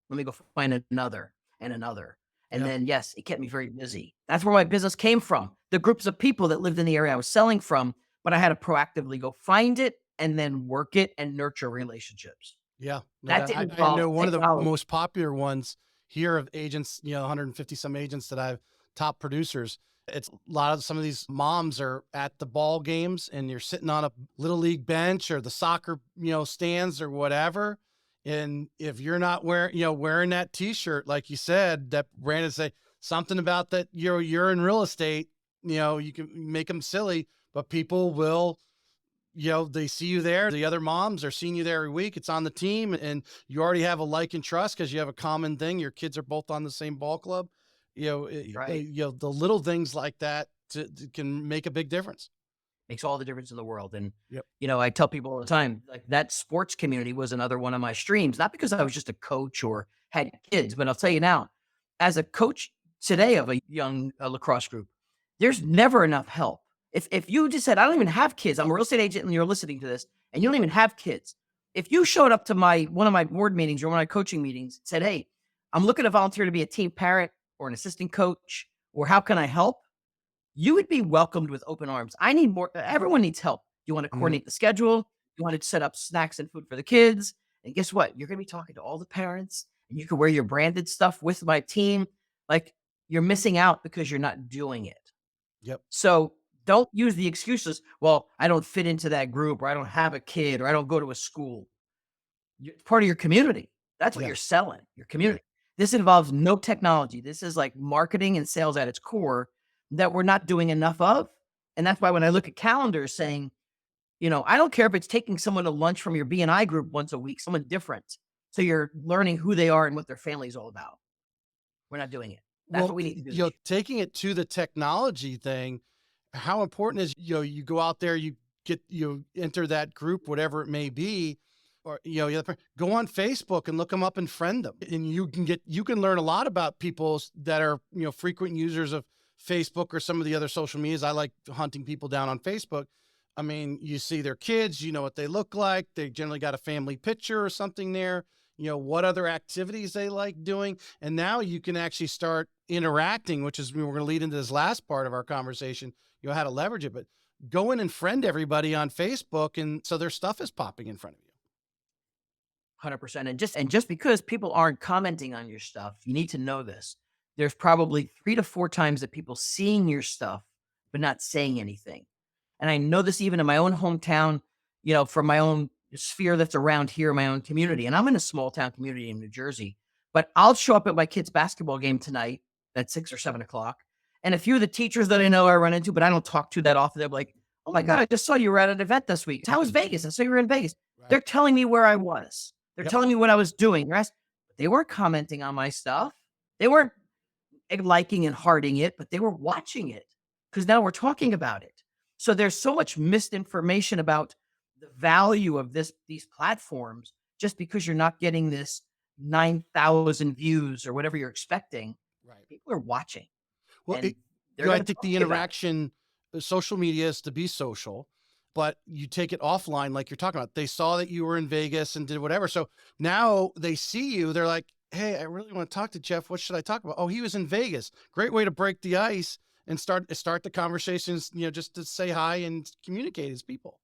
Let me go find another and another. And Yep. then, yes, it kept me very busy. That's where my business came from. The groups of people that lived in the area I was selling from, but I had to proactively go find it and then work it and nurture relationships. Yeah. No That doubt. didn't I involve know one of the technology, most popular ones here of agents, 150 some agents that I've top producers. It's a lot of some of these moms are at the ball games and you're sitting on a little league bench or the soccer, stands or whatever. And if you're not wearing that t-shirt, like you said, that Brandon say something about that, you're in real estate, you can make them silly, but people will, they see you there. The other moms are seeing you there every week. It's on the team, and you already have a like and trust because you have a common thing. Your kids are both on the same ball club. right? The little things like that can make a big difference. Makes all the difference in the world. And, Yep. I tell people all the time, like that sports community was another one of my streams, not because I was just a coach or had kids, but I'll tell you now, as a coach today of a young lacrosse group, there's never enough help. If you just said, I don't even have kids, I'm a real estate agent and you're listening to this and you don't even have kids. If you showed up to one of my board meetings or one of my coaching meetings, said, hey, I'm looking to volunteer to be a team parent or an assistant coach, or how can I help? You would be welcomed with open arms. I need more. Everyone needs help. You want to Mhm. coordinate the schedule. You want to set up snacks and food for the kids. And guess what? You're going to be talking to all the parents and you can wear your branded stuff with my team. Like you're missing out because you're not doing it. Yep. So don't use the excuses. Well, I don't fit into that group or I don't have a kid or I don't go to a school. It's part of your community. That's what Yeah. you're selling, your community. This involves no technology. This is like marketing and sales at its core that we're not doing enough of. And that's why when I look at calendars saying, I don't care if it's taking someone to lunch from your BNI group once a week, someone different. So you're learning who they are and what their family's all about. We're not doing it. That's Well, what we need to do this year. taking it to the technology thing, how important is, you go out there, you enter that group, whatever it may be, or, go on Facebook and look them up and friend them. And you can learn a lot about people that are, frequent users of Facebook or some of the other social medias. I like hunting people down on Facebook. I mean, you see their kids, you know what they look like. They generally got a family picture or something there, what other activities they like doing. And now you can actually start interacting, which is, we're going to lead into this last part of our conversation, how to leverage it, but go in and friend everybody on Facebook. And so their stuff is popping in front of you. 100%. And just because people aren't commenting on your stuff, you need to know this. There's probably 3 to 4 times that people seeing your stuff but not saying anything. And I know this even in my own hometown, from my own sphere that's around here, my own community. And I'm in a small town community in New Jersey, but I'll show up at my kid's basketball game tonight at 6 or 7 o'clock. And a few of the teachers that I know I run into, but I don't talk to that often, they're like, oh my God, I just saw you were at an event this week. How was Vegas? I saw you were in Vegas. Right. They're telling me where I was. They're Yep. telling me what I was doing. They weren't commenting on my stuff. They weren't liking and hearting it, but they were watching it because now we're talking about it. So there's so much misinformation about the value of these platforms just because you're not getting this 9,000 views or whatever you're expecting, Right. people are watching Well, and they're I going to think talk the to you about it. interaction, social media is to be social, but you take it offline, like you're talking about. They saw that you were in Vegas and did whatever. So now they see you. They're like, "Hey, I really want to talk to Jeff. What should I talk about? Oh, he was in Vegas. Great way to break the ice and start the conversations. Just to say hi and communicate as people."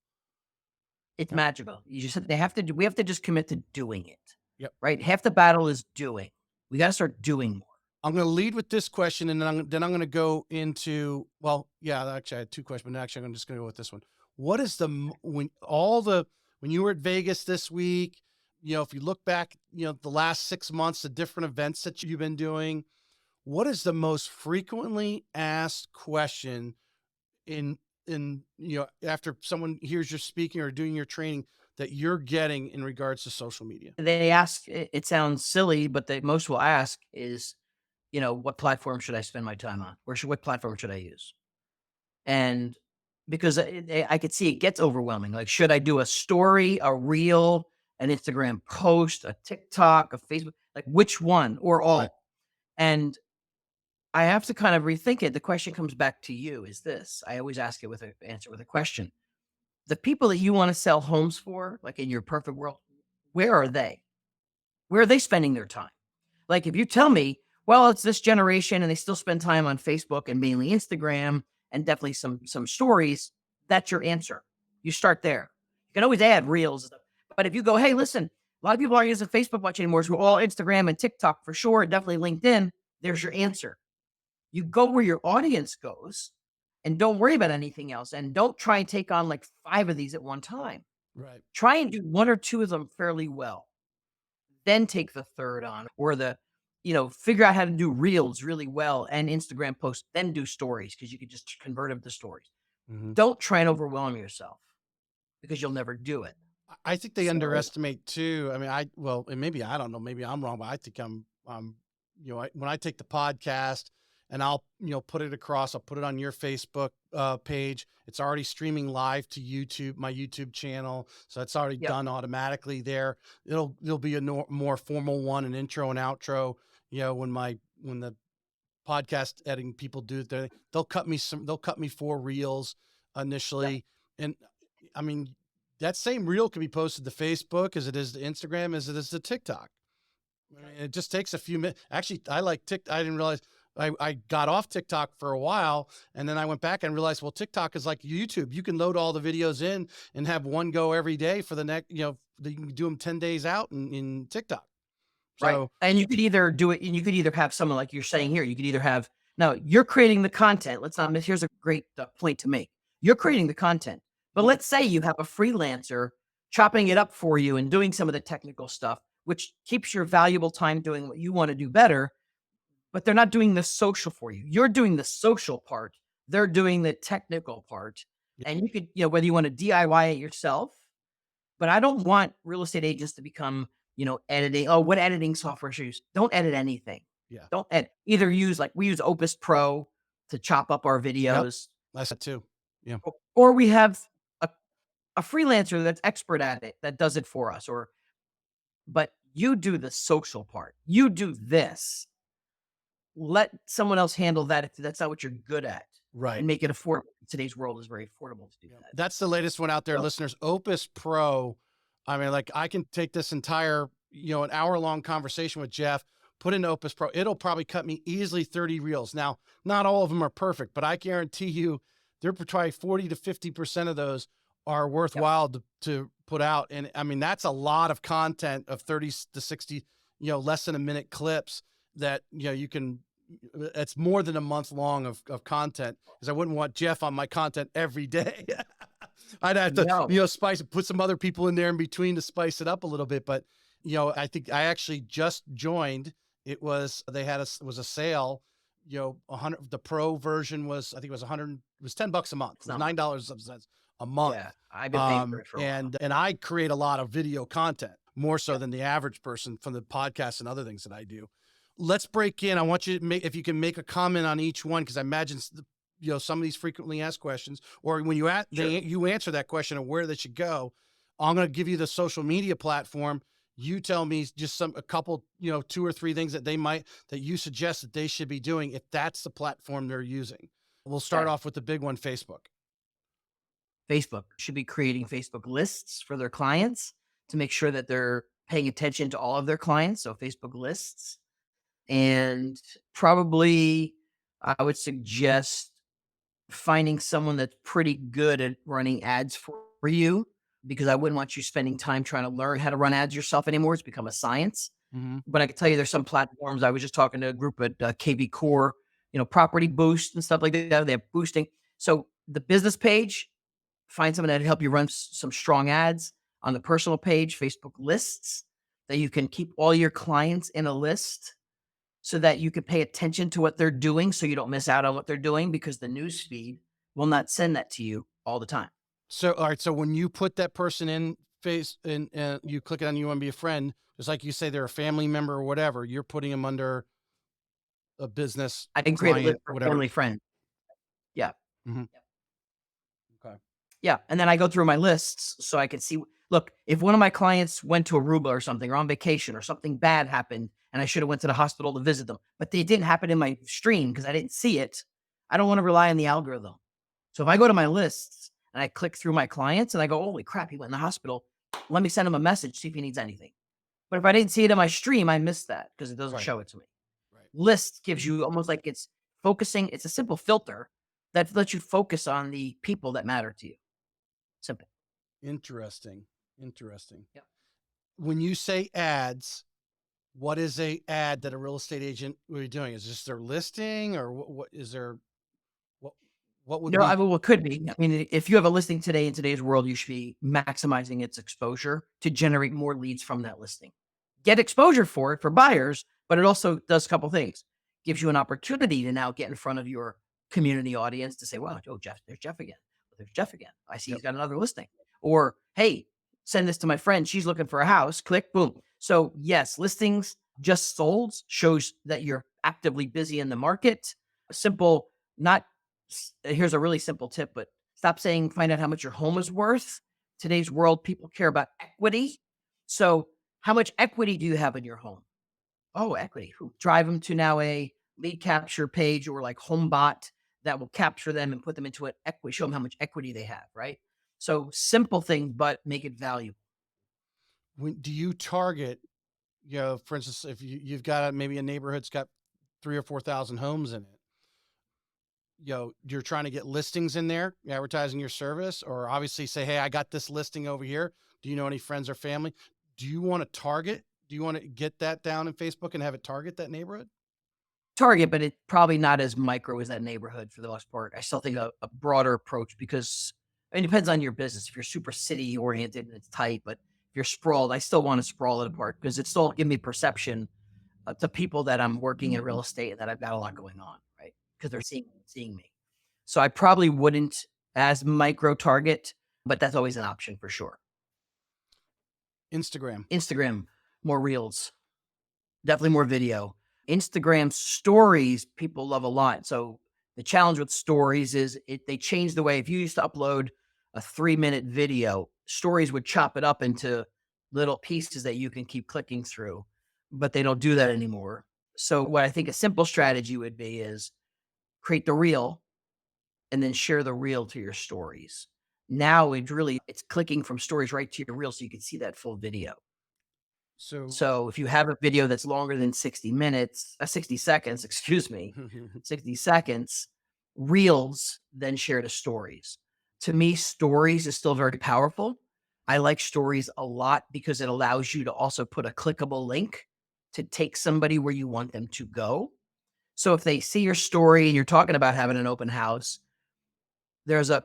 It's Yep. magical. You just they have to do we have to just commit to doing it, Yep. right? Half the battle is doing. We gotta start doing more. I'm going to lead with this question, and then I'm going to go into, well, yeah, actually I had two questions, but actually I'm just going to go with this one. What is when you were at Vegas this week, if you look back, the last 6 months, the different events that you've been doing, what is the most frequently asked question in after someone hears you speaking or doing your training that you're getting in regards to social media? They ask, it sounds silly, but the most will ask is, what platform should I spend my time on? What platform should I use? And because I could see it gets overwhelming. Like, should I do a story, a reel, an Instagram post, a TikTok, a Facebook? Like, which one or Right. all? And I have to kind of rethink it. The question comes back to you is this. I always ask it with an answer with a question. The people that you want to sell homes for, like in your perfect world, where are they? Where are they spending their time? Like, if you tell me, well, it's this generation and they still spend time on Facebook and mainly Instagram and definitely some stories, that's your answer. You start there. You can always add reels and stuff. But if you go, hey, listen, a lot of people aren't using Facebook much anymore. So we're all Instagram and TikTok for sure, and definitely LinkedIn. There's your answer. You go where your audience goes and don't worry about anything else. And don't try and take on like 5 of these at one time. Right. Try and do 1 or 2 of them fairly well, then take the 3rd on, or figure out how to do reels really well and Instagram posts, then do stories because you could just convert them to stories. Mhm. Don't try and overwhelm yourself because you'll never do it. I think they So, underestimate too. I mean, well, and maybe I don't know, maybe I'm wrong, but I think when I take the podcast and I'll, put it across, I'll put it on your Facebook page. It's already streaming live to YouTube, my YouTube channel. So it's already yep, done automatically there. There'll be a more formal one, an intro and outro, when the podcast editing people do it, they'll cut me 4 reels yep, initially. And I mean, that same reel can be posted to Facebook as it is to Instagram, as it is to TikTok. I mean, it just takes a few minutes. Actually, I like TikTok. I didn't realize I got off TikTok for a while, and then I went back and realized, well, TikTok is like YouTube. You can load all the videos in and have one go every day for the next, you can do them 10 days out in TikTok. right. So And you could either do it, and you could either have someone like you're saying here. You could either have now you're creating the content. Let's not miss. Here's a great point to make. You're creating the content, but mhm, let's say you have a freelancer chopping it up for you and doing some of the technical stuff, which keeps your valuable time doing what you want to do better. But they're not doing the social for you. You're doing the social part. They're doing the technical part. And you could, whether you want to DIY it yourself, but I don't want real estate agents to become, editing. Oh, what editing software should I use? Don't edit anything. yeah, Don't edit. Either use like we use Opus Pro to chop up our yep, videos, I said too. Yeah, or we have a, a freelancer that's expert at it that does it for us. But you do the social part. You do this. Let someone else handle that if that's not what you're good at, right. and make it affordable. Today's world is very affordable to do Yeah. that. That's the latest one out there, So, listeners. Opus Pro. I mean, like I can take this entire, an hour-long conversation with Jeff, put in Opus Pro. It'll probably cut me easily 30 reels. Now, not all of them are perfect, but I guarantee you they're probably 40 to 50% of those are yep, worthwhile to put out. And I mean, that's a lot of content of 30 to 60, less than a minute clips that, you can, it's more than a month long of content, because I wouldn't want Jeff on my content every day. I'd have to, no, spice it, put some other people in there in between to spice it up a little bit. But, I think I actually just joined. It was, they had was a sale, 100, the pro version was, I think it was 100, it was $10 a month. it's It was not much. $9 a month. Yeah, I've been paying for it for a while. And I create a lot of video content, more so Yep, than the average person from the podcast and other things that I do. Let's break in. I want you to if you can make a comment on each one, because I imagine some of these frequently asked questions, or when sure. you answer that question of where they should go. I'm going to give you the social media platform. You tell me just a couple, 2 or 3 things that you suggest that they should be doing if that's the platform they're using. We'll start Okay. off with the big one, Facebook. Facebook should be creating Facebook lists for their clients to make sure that they're paying attention to all of their clients. So Facebook lists. And probably I would suggest finding someone that's pretty good at running ads for you, because I wouldn't want you spending time trying to learn how to run ads yourself anymore. It's become a science. Mhm. But I can tell you there's some platforms. I was just talking to a group at KV Core, Property Boost and stuff like that. They have boosting. So the business page, find someone that help you run some strong ads. On the personal page, Facebook lists, that you can keep all your clients in a list so that you can pay attention to what they're doing so you don't miss out on what they're doing, because the news feed will not send that to you all the time. So, all right. So when you put that person in face and you click it on, you want to be a friend, just like you say, they're a family member or whatever, you're putting them under a business I can create a list client, for whatever. family friends. Yeah. Mhm. Okay. Yeah. And then I go through my lists so I can see. Look, if one of my clients went to Aruba or something, or on vacation, or something bad happened and I should have went to the hospital to visit them, but they didn't happen in my stream because I didn't see it, I don't want to rely on the algorithm. So if I go to my lists and I click through my clients and I go, holy crap, he went in the hospital, let me send him a message, see if he needs anything. But if I didn't see it in my stream, I missed that because it doesn't Right. show it to me. Right. List gives you almost like it's focusing. It's a simple filter that lets you focus on the people that matter to you. Simple. Interesting. Interesting. Yep. When you say ads, what is a ad that a real estate agent would be doing? Is this their listing, or what is there? What what would No, I be? mean, well, it could be. I mean, if you have a listing today in today's world, you should be maximizing its exposure to generate more leads from that listing. Get exposure for it for buyers, but it also does a couple things. Gives you an opportunity to now get in front of your community audience to say, "Wow, oh Jeff, there's Jeff again. There's Jeff again. I see Yep. he's got another listing." Or, "Hey, send this to my friend. She's looking for a house." Click, boom. So yes, listings just sold shows that you're actively busy in the market. Simple, not here's a really simple tip, but stop saying find out how much your home is worth. Today's world, people care about equity. So, how much equity do you have in your home? Oh, equity. Drive them to now a lead capture page or like HomeBot that will capture them and put them into an equity, show them how much equity they have, right? So, simple things, but make it valuable. Do you target? For instance, if you've got maybe a neighborhood's got 3 or 4 thousand homes in it, you're trying to get listings in there, advertising your service, or obviously say, hey, I got this listing over here. Do you know any friends or family? Do you want to target? Do you want to get that down in Facebook and have it target that neighborhood? Target, but it's probably not as micro as that neighborhood for the most part. I still think a broader approach, because it depends on your business. If you're super city oriented and it's tight, but if you're sprawled, I still want to sprawl it apart because it still give me perception to people that I'm working in real estate and that I've got a lot going on, right? Because they're seeing me. So I probably wouldn't as micro target, but that's always an option for sure. Instagram. Instagram, more reels, definitely more video. Instagram stories, people love a lot. So the challenge with stories is they changed the way. If you used to upload a 3-minute video, stories would chop it up into little pieces that you can keep clicking through, but they don't do that anymore. So what I think a simple strategy would be is create the reel and then share the reel to your stories. Now it's clicking from stories right to your reel so you can see that full video. So, So if you have a video that's longer than 60 seconds, excuse me, 60 seconds, reels then share to stories. To me, stories is still very powerful. I like stories a lot because it allows you to also put a clickable link to take somebody where you want them to go. So if they see your story and you're talking about having an open house,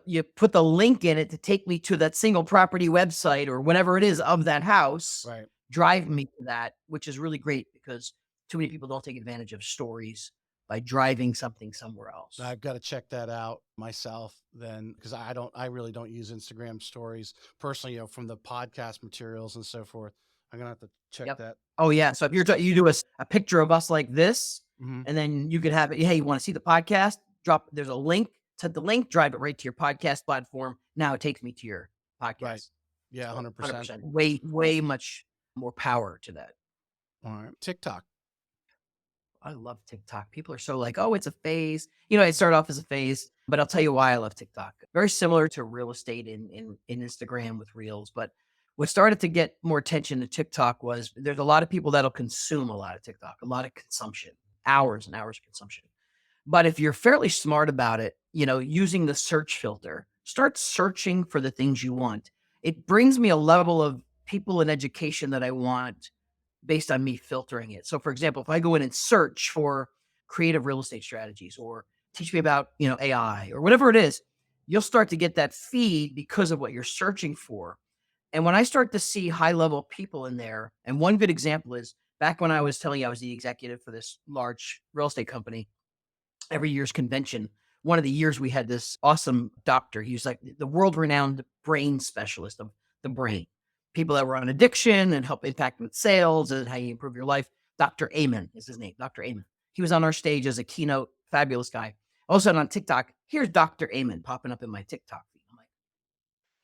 you put the link in it to take me to that single property website or whatever it is of that house, right. drive me to that, which is really great because too many people don't take advantage of stories by driving something somewhere else. I've got to check that out myself then, because I really don't use Instagram stories personally, from the podcast materials and so forth. I'm going to have to check Yep. that. Oh yeah. So if you do a picture of us like this, Mhm. and then you could have it. Hey, you want to see the podcast? There's a link to the link. Drive it right to your podcast platform. Now it takes me to your Right. podcast. Yeah, So 100%. 100%. Way much more power to that. All right. TikTok. I love TikTok. People are so like, oh, it's a phase. It started off as a phase, but I'll tell you why I love TikTok. Very similar to real estate in Instagram with Reels. But what started to get more attention to TikTok was there's a lot of people that'll consume a lot of TikTok, a lot of consumption, hours and hours of consumption. But if you're fairly smart about it, using the search filter, start searching for the things you want. It brings me a level of people in education that I want based on me filtering it. So, for example, if I go in and search for creative real estate strategies or teach me about, AI or whatever it is, you'll start to get that feed because of what you're searching for. And when I start to see high level people in there, and one good example is back when I was telling you I was the executive for this large real estate company, every year's convention, one of the years we had this awesome doctor. He was like the world renowned brain specialist of the brain. People that were on addiction and help impact with sales and how you improve your life. Dr. Amen is his name, Dr. Amen. He was on our stage as a keynote, fabulous guy. All of a sudden on TikTok, here's Dr. Amen popping up in my TikTok feed. I'm like,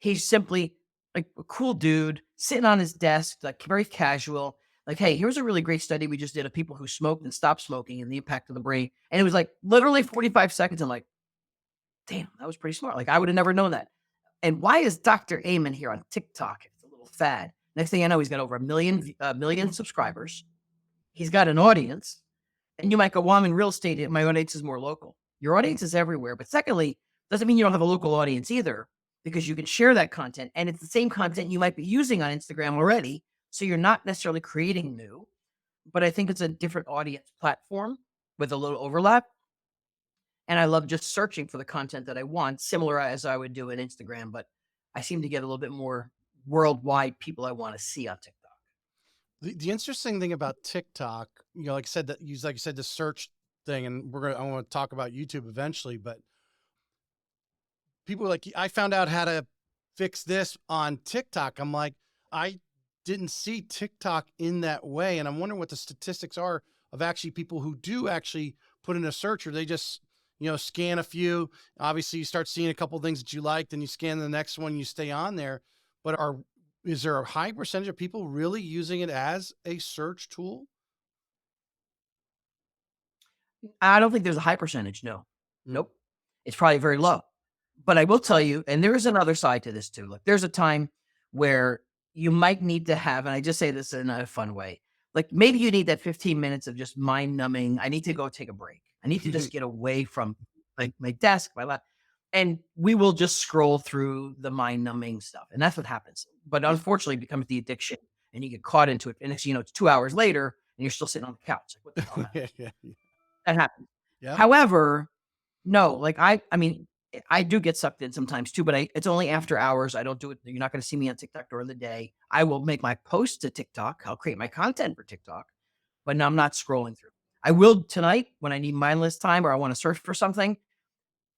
he's simply like a cool dude sitting on his desk, like very casual. Like, hey, here's a really great study we just did of people who smoked and stopped smoking and the impact of the brain. And it was like literally 45 seconds. I'm like, damn, that was pretty smart. Like, I would have never known that. And why is Dr. Amen here on TikTok? It's a little fad. Next thing I know, he's got over a million subscribers. He's got an audience. And you might go, well, I'm in real estate. My audience is more local. Your audience is everywhere. But secondly, doesn't mean you don't have a local audience either, because you can share that content. And it's the same content you might be using on Instagram already. So you're not necessarily creating new, but I think it's a different audience platform with a little overlap. And I love just searching for the content that I want, similar as I would do in Instagram. But I seem to get a little bit more worldwide people I want to see on TikTok. The interesting thing about TikTok, like I said, like you said, the search thing, and I want to talk about YouTube eventually, but people are like, I found out how to fix this on TikTok. I'm like, I didn't see TikTok in that way. And I'm wondering what the statistics are of actually people who do actually put in a search, or they just, scan a few. Obviously, you start seeing a couple of things that you like, then you scan the next one, you stay on there. But is there a high percentage of people really using it as a search tool? I don't think there's a high percentage. No, Mm. nope. It's probably very low. But I will tell you, and there is another side to this too. Look, there's a time where you might need to have, and I just say this in a fun way, like maybe you need that 15 minutes of just mind numbing. I need to go take a break. I need to just get away from like my desk, my lap. And we will just scroll through the mind numbing stuff. And that's what happens. But unfortunately, it becomes the addiction and you get caught into it. And next, it's 2 hours later and you're still sitting on the couch. Like, what the hell happened? Yeah, yeah, yeah. That happens. Yep. However, no, like I mean, I do get sucked in sometimes too, but it's only after hours. I don't do it. You're not going to see me on TikTok during the day. I will make my posts to TikTok. I'll create my content for TikTok, but no, I'm not scrolling through. I will tonight when I need mindless time or I want to search for something.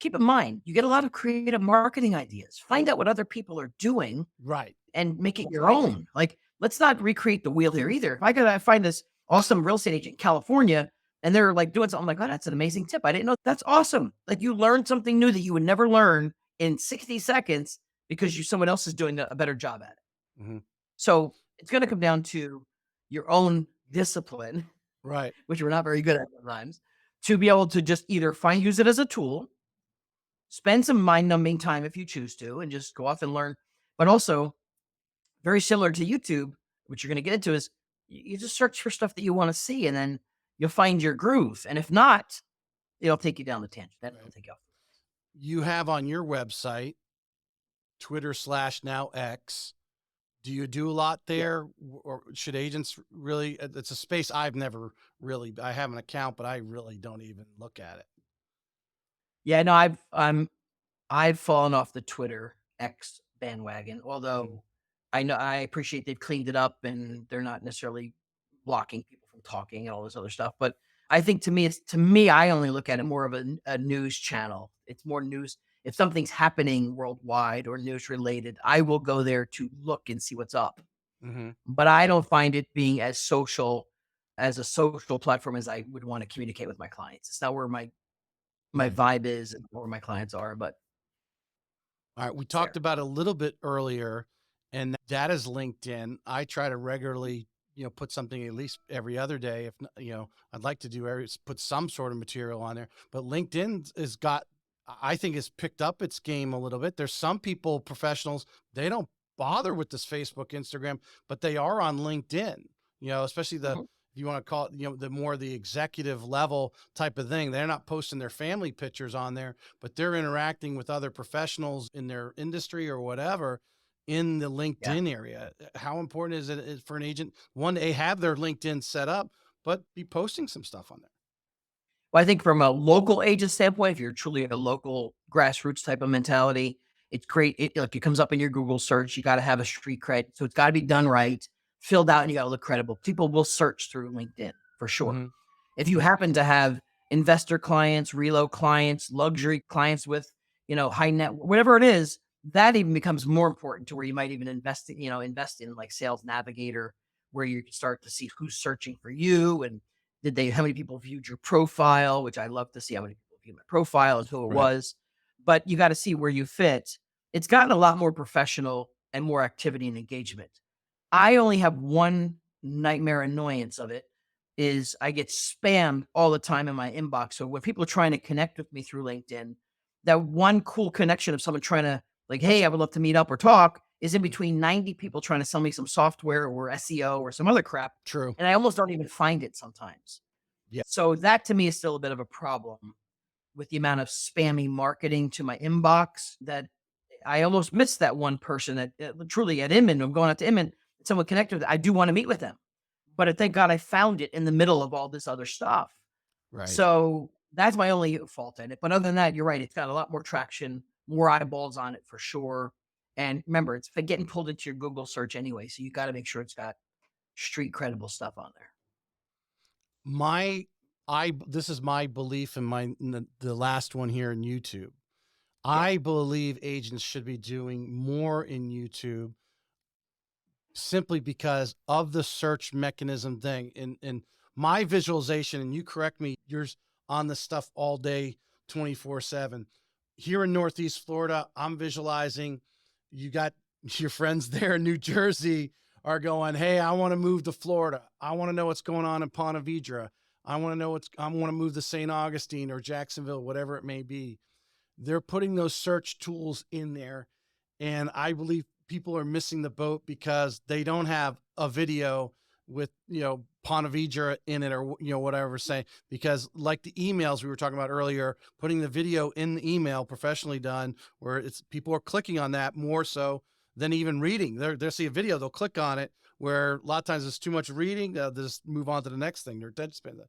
Keep in mind, you get a lot of creative marketing ideas. Find out what other people are doing Right. and make it your own. Like, let's not recreate the wheel here either. If I could find this awesome real estate agent in California and they're like doing something, like, oh, that's an amazing tip. I didn't know. That's awesome. Like, you learned something new that you would never learn in 60 seconds because someone else is doing a better job at it. Hmm. So it's going to come down to your own discipline, Right. which we're not very good at sometimes, to be able to just either use it as a tool, spend some mind numbing time if you choose to, and just go off and learn. But also, very similar to YouTube, which you're going to get into is you just search for stuff that you want to see and then you'll find your groove. And if not, it'll take you down the tangent. Then it'll Right. take you off. You have on your website, Twitter/now X. Do you do a lot Yeah. there, or should agents really? It's a space I've never really. I have an account, but I really don't even look at it. Yeah, no, I've fallen off the Twitter X bandwagon, although I appreciate they've cleaned it up and they're not necessarily blocking people from talking and all this other stuff. But I think to me, I only look at it more of a news channel. It's more news. If something's happening worldwide or news related, I will go there to look and see what's up. Mm-hmm. But I don't find it being as a social platform as I would want to communicate with my clients. It's not where my Right. vibe is and where my clients are, but All right. We it's talked there. about it a little bit earlier. and that is LinkedIn. I try to regularly, put something at least every other day. If not, I'd like to do put some sort of material on there. But LinkedIn has got, I think, has picked up its game a little bit. There's some people, professionals, they don't bother with this Facebook, Instagram, but they are on LinkedIn. Especially the, Mhm. if you want to call it, the more the executive level type of thing. They're not posting their family pictures on there, but they're interacting with other professionals in their industry or whatever in the Yeah. LinkedIn area. How important is it for an agent, one, they have their LinkedIn set up, but be posting some stuff on there? Well, I think from a local agent standpoint, if you're truly a local grassroots type of mentality, it's great. It comes up in your Google search. You got to have a street cred, so it's got to be done right, filled out, and you got to look credible. People will search through LinkedIn for sure. Hmm. If you happen to have investor clients, relo clients, luxury clients with, high net, whatever it is, that even becomes more important to where you might even invest in like Sales Navigator, where you can start to see who's searching for you and how many people viewed your profile, which I love to see how many people viewed my profile and who it Right. was. But you got to see where you fit. It's gotten a lot more professional and more activity and engagement. I only have one nightmare annoyance of it is I get spammed all the time in my inbox. So when people are trying to connect with me through LinkedIn, that one cool connection of someone trying to like, hey, I would love to meet up or talk is in between 90 people trying to sell me some software or SEO or some other crap. True. And I almost don't even find it sometimes. Yeah. So that to me is still a bit of a problem with the amount of spammy marketing to my inbox that I almost missed that one person that truly at Inman. I'm going out to Inman. Someone connected with. I do want to meet with them, but thank God I found it in the middle of all this other stuff. Right. So that's my only fault in it. But other than that, you're right. It's got a lot more traction, more eyeballs on it for sure. And remember, it's getting pulled into your Google search anyway. So you got to make sure it's got street credible stuff on there. My, this is my belief in the last one here in YouTube. Yeah. I believe agents should be doing more in YouTube simply because of the search mechanism thing. And my visualization, and you correct me, you're on the stuff all day, 24/7. Here in Northeast Florida, I'm visualizing you got your friends there in New Jersey are going, hey, I want to move to Florida. I want to know what's going on in Ponte Vedra. I want to move to St. Augustine or Jacksonville, whatever it may be. They're putting those search tools in there. And I believe people are missing the boat because they don't have a video with, Ponte Vedra in it or, whatever we're saying. Because like the emails we were talking about earlier, putting the video in the email professionally done, where it's people are clicking on that more so than even reading. They'll see a video, they'll click on it, where a lot of times it's too much reading. They'll just move on to the next thing. They're dead spend.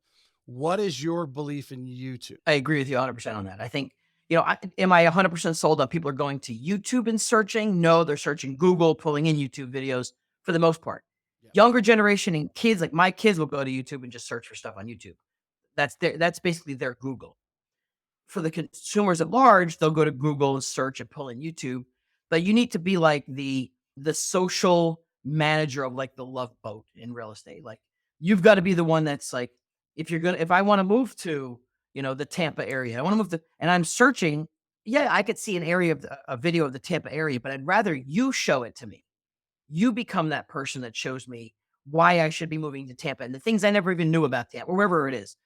What is your belief in YouTube? I agree with you 100% on that. I think, am I 100% sold on people are going to YouTube and searching? No, they're searching Google, pulling in YouTube videos for the most part. Yeah. Younger generation and kids, like my kids will go to YouTube and just search for stuff on YouTube. That's basically their Google. For the consumers at large, they'll go to Google and search and pull in YouTube. But you need to be like the social manager of like the love boat in real estate. Like you've got to be the one that's like, if I want to move to, the Tampa area, I want to move to, and I'm searching, yeah, I could see an area of a video of the Tampa area, but I'd rather you show it to me. You become that person that shows me why I should be moving to Tampa and the things I never even knew about Tampa, wherever it is.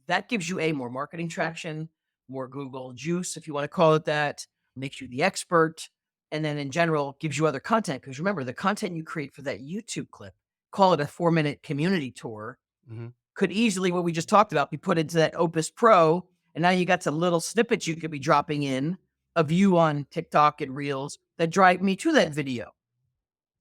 That gives you more marketing traction, more Google juice, if you want to call it that, makes you the expert. And then in general, gives you other content. Because remember, the content you create for that YouTube clip, call it a 4-minute community tour, Mm-hmm. could easily, what we just talked about, be put into that Opus Pro. And now you got some little snippets you could be dropping in of you on TikTok and Reels that drive me to that video.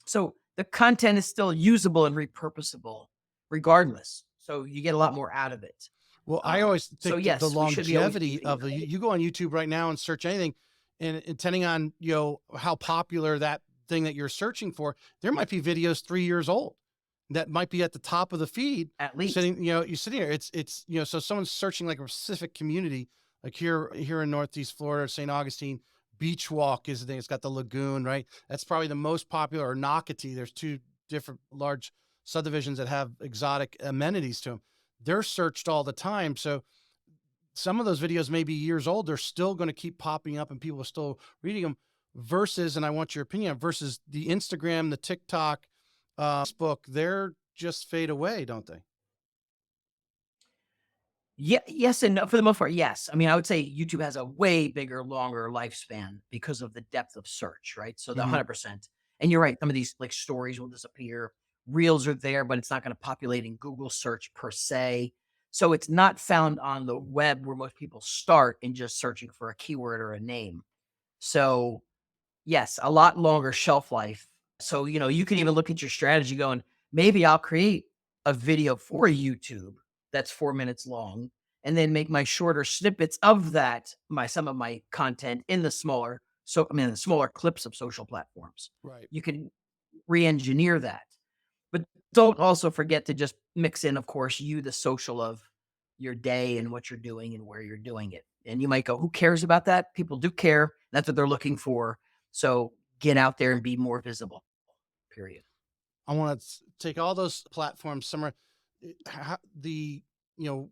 So the content is still usable and repurposable regardless. So you get a lot more out of it. Well, I always So think the yes, we should be always be longevity video of creating. you go on YouTube right now and search anything, and depending on how popular that thing that you're searching for, there might be videos 3 years old that might be at the top of the feed, At least. sitting. You're sitting there. It's so someone's searching like a specific community, like here in Northeast Florida, St. Augustine. Beach Walk is the thing. It's got the lagoon, right? That's probably the most popular. Or Nocatee. There's two different large subdivisions that have exotic amenities to them. They're searched all the time. So some of those videos may be years old. They're still going to keep popping up and people are still reading them. versus, and I want your opinion, versus the Instagram, the TikTok, Facebook, they're just fade away, don't they? Yeah, yes and no, for the most part, yes. I mean, I would say YouTube has a way bigger, longer lifespan because of the depth of search, right? So the Hmm. 100%. And you're right, some of these like stories will disappear. Reels are there, but it's not going to populate in Google search per se. So it's not found on the web where most people start in just searching for a keyword or a name. So yes, a lot longer shelf life. So, you can even look at your strategy going, maybe I'll create a video for YouTube that's 4 minutes long and then make my shorter snippets of that, some of my content in the the smaller clips of social platforms. Right. You can re-engineer that. But don't also forget to just mix in, of course, the social of your day and what you're doing and where you're doing it. And you might go, who cares about that? People do care. That's what they're looking for. So get out there and be more visible, period. I want to take all those platforms, somewhere, you know,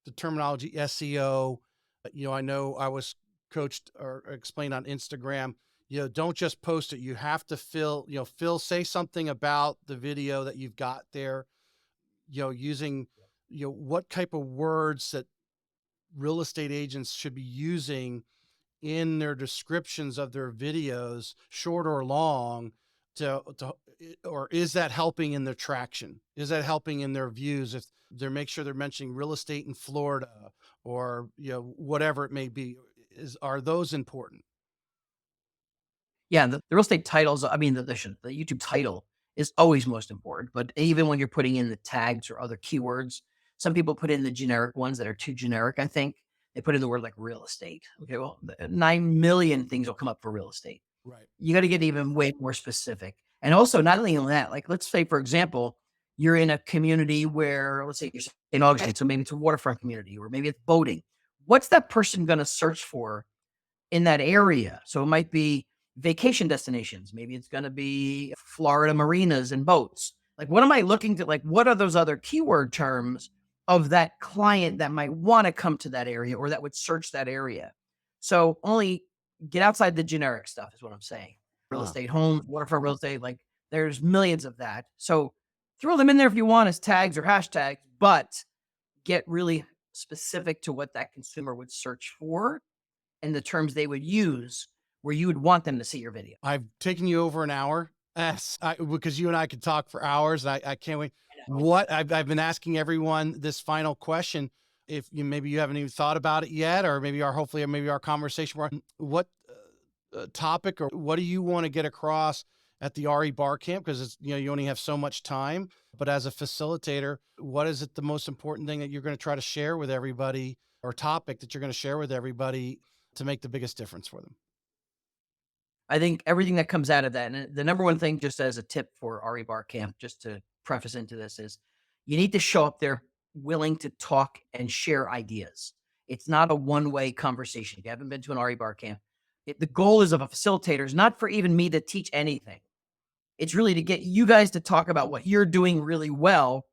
the terminology SEO. I know I was coached or explained on Instagram. Don't just post it. You have to say something about the video that you've got there. Using, what type of words that real estate agents should be using in their descriptions of their videos, short or long, or is that helping in their traction? Is that helping in their views? If they make sure they're mentioning real estate in Florida or whatever it may be, are those important? Yeah, the real estate titles, I mean, the YouTube title is always most important, but even when you're putting in the tags or other keywords, some people put in the generic ones that are too generic, I think. They put in the word like real estate. Okay, well, 9 million things will come up for real estate. Right. You gotta get even way more specific. And also, not only on that, like, let's say, for example, you're in a community where, let's say you're in Augustine, so maybe it's a waterfront community, or maybe it's boating. What's that person gonna search for in that area? So it might be vacation destinations. Maybe it's going to be Florida marinas and boats. Like, what am I looking to? Like, what are those other keyword terms of that client that might want to come to that area or that would search that area? So only get outside the generic stuff is what I'm saying. Real Uh, estate, homes, waterfront real estate. Like, there's millions of that. So throw them in there if you want as tags or hashtags, but get really specific to what that consumer would search for and the terms they would use where you would want them to see your video. I've taken you over an hour. Yes, because you and I could talk for hours. I can't wait. What I've been asking everyone this final question. If maybe you haven't even thought about it yet, or maybe our conversation. What topic or what do you want to get across at the RE Bar Camp? Because you only have so much time. But as a facilitator, what is it the most important thing that you're going to try to share with everybody, or topic that you're going to share with everybody to make the biggest difference for them? I think everything that comes out of that, and the number one thing, just as a tip for RE Bar Camp, just to preface into this, is you need to show up there willing to talk and share ideas. It's not a one-way conversation. If you haven't been to an RE Bar Camp, the goal is of a facilitator is not for even me to teach anything. It's really to get you guys to talk about what you're doing really well.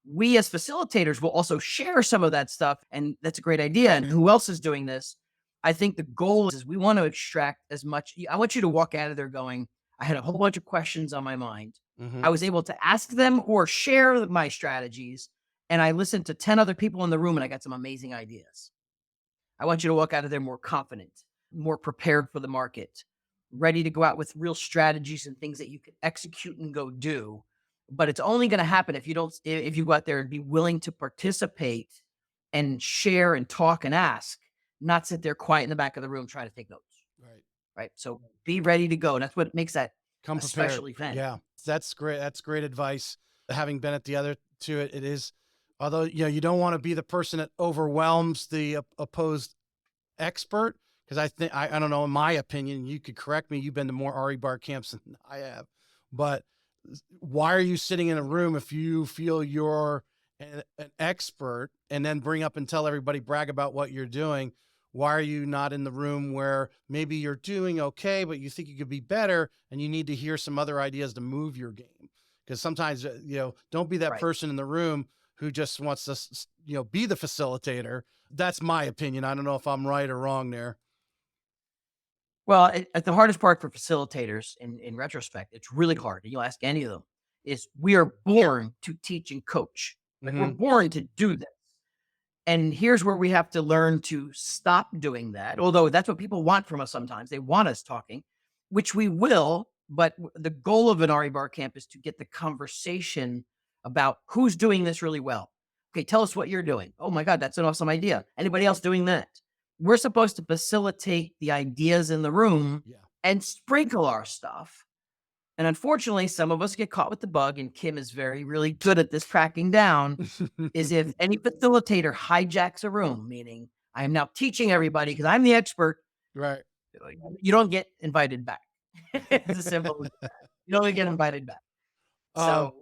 We as facilitators will also share some of that stuff, and that's a great idea. And who else is doing this? I think the goal is we want to extract as much. I want you to walk out of there going, I had a whole bunch of questions on my mind. Hmm. I was able to ask them or share my strategies, and I listened to 10 other people in the room, and I got some amazing ideas. I want you to walk out of there more confident, more prepared for the market, ready to go out with real strategies and things that you can execute and go do. But it's only going to happen if you go out there and be willing to participate and share and talk and ask, not sit there quiet in the back of the room trying to take notes. Right. Right. So be ready to go. And that's what makes that Come a prepared. special event. Yeah, that's great. That's great advice. Having been at the other two, it is, although, you don't want to be the person that overwhelms the opposed expert. Because I don't know, in my opinion, you could correct me. You've been to more RE Bar camps than I have. But why are you sitting in a room if you feel you're an expert, and then bring up and tell everybody, brag about what you're doing? Why are you not in the room where maybe you're doing okay, but you think you could be better and you need to hear some other ideas to move your game? Because sometimes, don't be that Right. person in the room who just wants to, be the facilitator. That's my opinion. I don't know if I'm right or wrong there. Well, the hardest part for facilitators in retrospect, it's really hard. And you'll ask any of them, is we are born to teach and coach. Like we're Hmm. born to do this. And here's where we have to learn to stop doing that. Although that's what people want from us sometimes. They want us talking, which we will. But the goal of an RE bar camp is to get the conversation about who's doing this really well. Okay, tell us what you're doing. Oh my God, that's an awesome idea. Anybody else doing that? We're supposed to facilitate the ideas in the room Yeah. and sprinkle our stuff. And unfortunately, some of us get caught with the bug, and Kim is very, really good at this tracking down is if any facilitator hijacks a room, meaning I am now teaching everybody because I'm the expert, Right. you don't get invited back. It's as simple as that. You don't get invited back. um, So,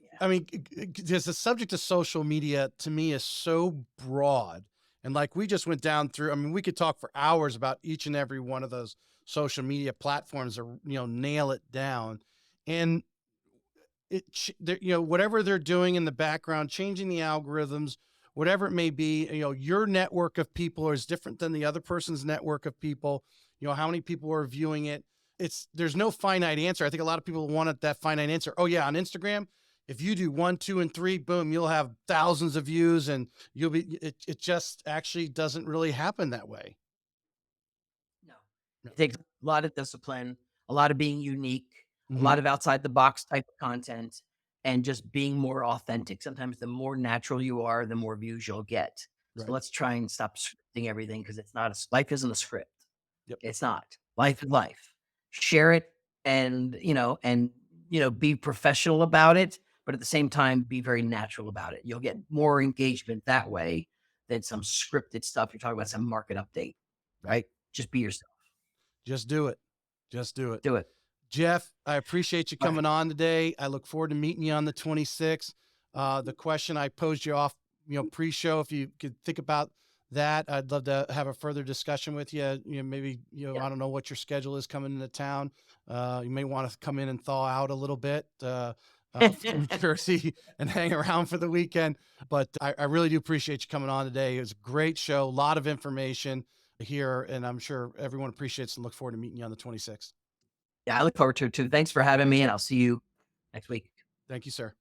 yeah, I mean, just the subject of social media to me is so broad. And like we just went down through, I mean, we could talk for hours about each and every one of those social media platforms or, nail it down. And whatever they're doing in the background, changing the algorithms, whatever it may be, your network of people is different than the other person's network of people. How many people are viewing it? There's no finite answer. I think a lot of people wanted that finite answer. Oh yeah, on Instagram, if you do 1, 2, and 3, boom, you'll have thousands of views, and it just actually doesn't really happen that way. no. No. It takes a lot of discipline, a lot of being unique, a Hmm. lot of outside the box type of content, and just being more authentic. Sometimes the more natural you are, the more views you'll get. So Right. let's try and stop scripting everything because it's not life isn't a script. Yep. It's not. Life is life. Share it and be professional about it, but at the same time, be very natural about it. You'll get more engagement that way than some scripted stuff. You're talking about some market update, Right. right? Just be yourself. Just do it. Just do it. Do it. Jeff, I appreciate you All right. coming on today. I look forward to meeting you on the 26th. The question I posed you off, pre-show, if you could think about that, I'd love to have a further discussion with you. Maybe, Yeah. I don't know what your schedule is coming into town. You may want to come in and thaw out a little bit, from Jersey and hang around for the weekend. But I really do appreciate you coming on today. It was a great show, a lot of information here, and I'm sure everyone appreciates and look forward to meeting you on the 26th. Yeah, I look forward to it too. Thanks for having me, and I'll see you next week. Thank you, sir.